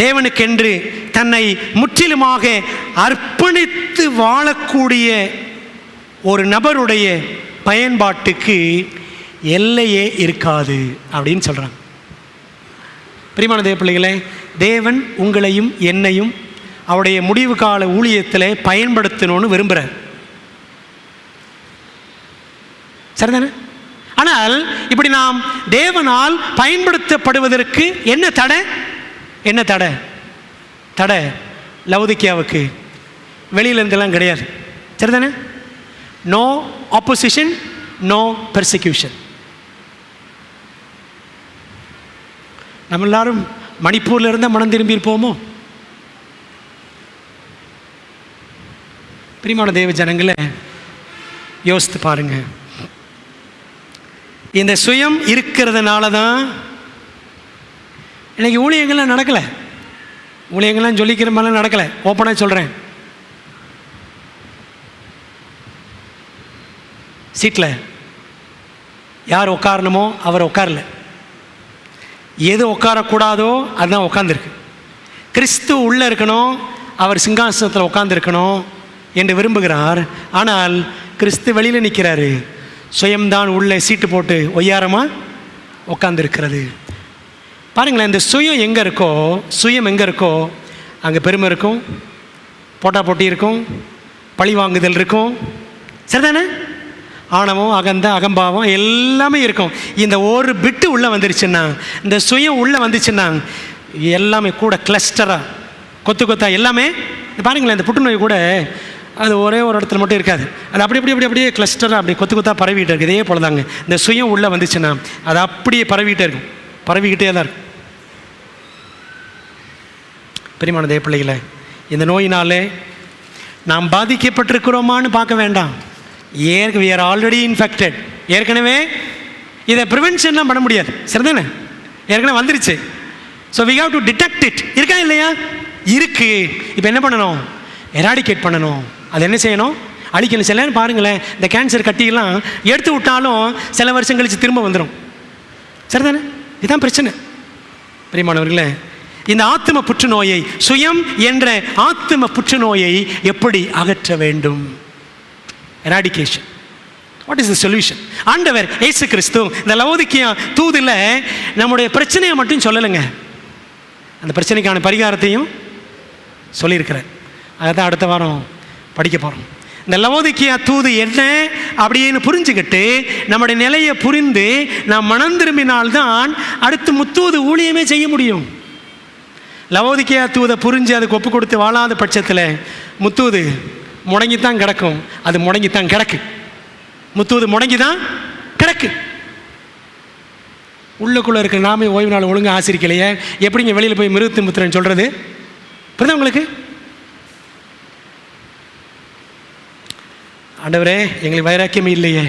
தேவனுக்கென்று தன்னை முற்றிலுமாக அர்ப்பணித்து வாழக்கூடிய ஒரு நபருடைய பயன்பாட்டுக்கு எல்லையே இருக்காது அப்படின்னு சொல்றாங்க. பிரியமான தேவ பிள்ளைகளே, தேவன் உங்களையும் என்னையும் அவருடைய முடிவு கால ஊழியத்தில் பயன்படுத்தணும்னு விரும்புகிறார், சரிதானே? ஆனால் இப்படி நாம் தேவனால் பயன்படுத்தப்படுவதற்கு என்ன தடை? என்ன தடை? தடை லவோதிக்கேயாவுக்கு வெளியில இருந்தெல்லாம் கிடையாது. சரிதானே? No opposition, no persecution. நம்ம எல்லாரும் மணிப்பூர்ல இருந்தால் மனம் திரும்பி இருப்போமோ? பிரியமான தேவ ஜனங்களே, யோசித்து பாருங்க. இந்த சுயம் இருக்கிறதுனால தான் இன்னைக்கு ஊழியங்கள்லாம் நடக்கலை. ஊழியங்கள்லாம் சொல்லிக்கிற மாதிரிலாம் நடக்கலை. ஓப்பனாக சொல்கிறேன். சீட்டில் யார் உட்காரணுமோ அவர் உட்காரல. எது உட்காரக்கூடாதோ அதுதான் உட்காந்துருக்கு. கிறிஸ்து உள்ளே இருக்கணும், அவர் சிங்காசனத்தில் உட்காந்துருக்கணும் என்று விரும்புகிறார். ஆனால் கிறிஸ்து வெளியில் நிற்கிறாரு. சுயம்தான் உள்ளே சீட்டு போட்டு ஒய்யாரமாக உட்காந்துருக்கிறது. பாருங்களேன், இந்த சுயம் எங்கே இருக்கோ, சுயம் எங்கே இருக்கோ அங்கே பெருமை இருக்கும், போட்டா போட்டி இருக்கும், பழி வாங்குதல் இருக்கும். சரிதானே? ஆணவம், அகந்த, அகம்பாவம் எல்லாமே இருக்கும். இந்த ஒரு பிட்டு உள்ளே வந்துருச்சுன்னா, இந்த சுயம் உள்ளே வந்துச்சுன்னா எல்லாமே கூட கிளஸ்டராக கொத்து கொத்தா எல்லாமே. பாருங்களேன், இந்த புற்றுநோய் கூட அது ஒரே ஒரு இடத்துல மட்டும் இருக்காது. அது அப்படி அப்படி அப்படி அப்படியே கிளஸ்டராக அப்படி கொத்து கொத்தா பரவிக்கிட்டே இருக்குது. இதே போல தாங்க இந்த சுயம் உள்ளே வந்துச்சுன்னா அது அப்படியே பரவிக்கிட்டே இருக்கும், பரவிக்கிட்டே தான் இருக்கும். பிரியமான தேவ பிள்ளைகளே, இந்த நோயினாலே நாம் பாதிக்கப்பட்டிருக்கிறோமான்னு பார்க்க வேண்டாம். we are already infected. ஏற்கனவே இதை ப்ரிவென்ஷன்லாம் பண்ண முடியாது. சரிதானே? ஏற்கனவே வந்துருச்சு. So we have to detect it. இருக்கா இல்லையா? இருக்கு. இப்போ என்ன பண்ணணும்? எராடிகேட் பண்ணணும். அது என்ன செய்யணும்? அழிக்கணும். சில நேரம் பாருங்களேன், இந்த கேன்சர் கட்டியெல்லாம் எடுத்து விட்டாலும் சில வருஷம் கழிச்சு திரும்ப வந்துடும். சரிதானே? இதுதான் பிரச்சனை. பிரியமானவர்களே, இந்த ஆத்தும புற்றுநோயை, சுயம் என்ற ஆத்தும புற்றுநோயை எப்படி அகற்ற வேண்டும்? Eradication. What is the solution? ஆண்டவர் இயேசு கிறிஸ்து இந்த லவோதிக்கியா தூதில் நம்முடைய பிரச்சனையை மட்டும் சொல்லலைங்க, அந்த பிரச்சனைக்கான பரிகாரத்தையும் சொல்லியிருக்கிறேன். அதை தான் அடுத்த வாரம் படிக்க போகிறோம். இந்த லவோதிக்கியா தூது என்ன அப்படின்னு புரிஞ்சுக்கிட்டு நம்முடைய நிலையை புரிந்து நாம் மனம் திரும்பினால்தான் அடுத்து முத்தூது ஊழியமே செய்ய முடியும். லவோதிக்கியா தூதை புரிஞ்சு அதுக்கு ஒப்பு கொடுத்து வாழாத பட்சத்தில் முத்தூது முடங்கித்தான் கிடக்கும். அது முடங்கித்தான் கிடக்கு. முத்தூது முடங்கிதான் கிடக்கு. உள்ளுக்குள்ளே இருக்க நாமே ஓய்வு நாள் ஒழுங்காக ஆசிரிக்கலையே, எப்படிங்க வெளியில் போய் மிருகத்தின் முத்திரன் சொல்கிறது? புரியுதா உங்களுக்கு? ஆண்டவரே, எங்களுக்கு வைராக்கியம் இல்லையே,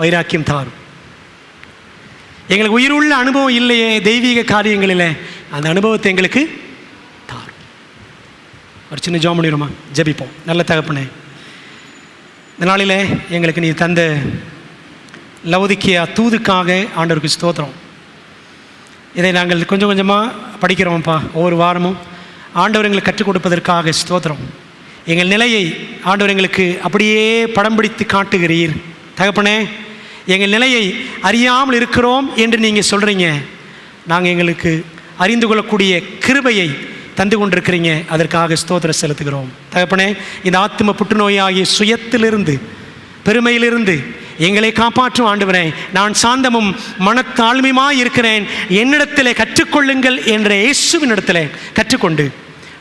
வைராக்கியம் தாரும். எங்களுக்கு உயிருள்ள அனுபவம் இல்லையே தெய்வீக காரியங்களில், அந்த அனுபவத்தை எங்களுக்கு தாரும். ஒரு சின்ன ஜெபம் பண்ணிடுமா? ஜெபிப்போம். நல்ல தகப்பனே, இந்த நாளில் எங்களுக்கு நீ தந்த லவோதிக்கியா தூதுக்காக ஆண்டவருக்கு ஸ்தோத்திரம். இதை நாங்கள் கொஞ்சம் கொஞ்சமாக படிக்கிறோம்ப்பா. ஒவ்வொரு வாரமும் ஆண்டவர் எங்களுக்கு கற்றுக் கொடுப்பதற்காக ஸ்தோத்திரம். எங்கள் நிலையை ஆண்டவர் எங்களுக்கு அப்படியே படம் பிடித்து காட்டுகிறீர் தகப்பனே. எங்கள் நிலையை அறியாமல் இருக்கிறோம் என்று நீங்கள் சொல்கிறீங்க. நாங்கள் எங்களுக்கு அறிந்து கொள்ளக்கூடிய கிருபையை தந்து கொண்டிருக்கிறீங்க. அதற்காக ஸ்தோத்திரம் செலுத்துகிறோம் தகப்பனே. இந்த ஆத்தும புற்றுநோயாகிய சுயத்திலிருந்து, பெருமையிலிருந்து எங்களை காப்பாற்றும் ஆண்டவரே. நான் சாந்தமும் மனத்தாழ்மையுமாய் இருக்கிறேன், என்னிடத்தில் கற்றுக்கொள்ளுங்கள் என்ற இயேசுவின் இடத்துல கற்றுக்கொண்டு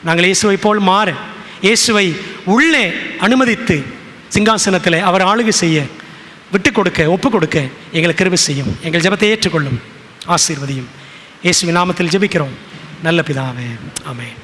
நாங்கள் இயேசுவை போல் மாற, இயேசுவை உள்ளே அனுமதித்து சிங்காசனத்தில் அவர் ஆளுகை செய்ய விட்டு கொடுக்க, ஒப்பு கொடுக்க எங்களை கிருபை செய்யும். எங்கள் ஜெபத்தை ஏற்றுக்கொள்ளும், ஆசீர்வதியும். இயேசுவின் நாமத்தில் ஜெபிக்கிறோம் நல்ல பிதாவே, ஆமென்.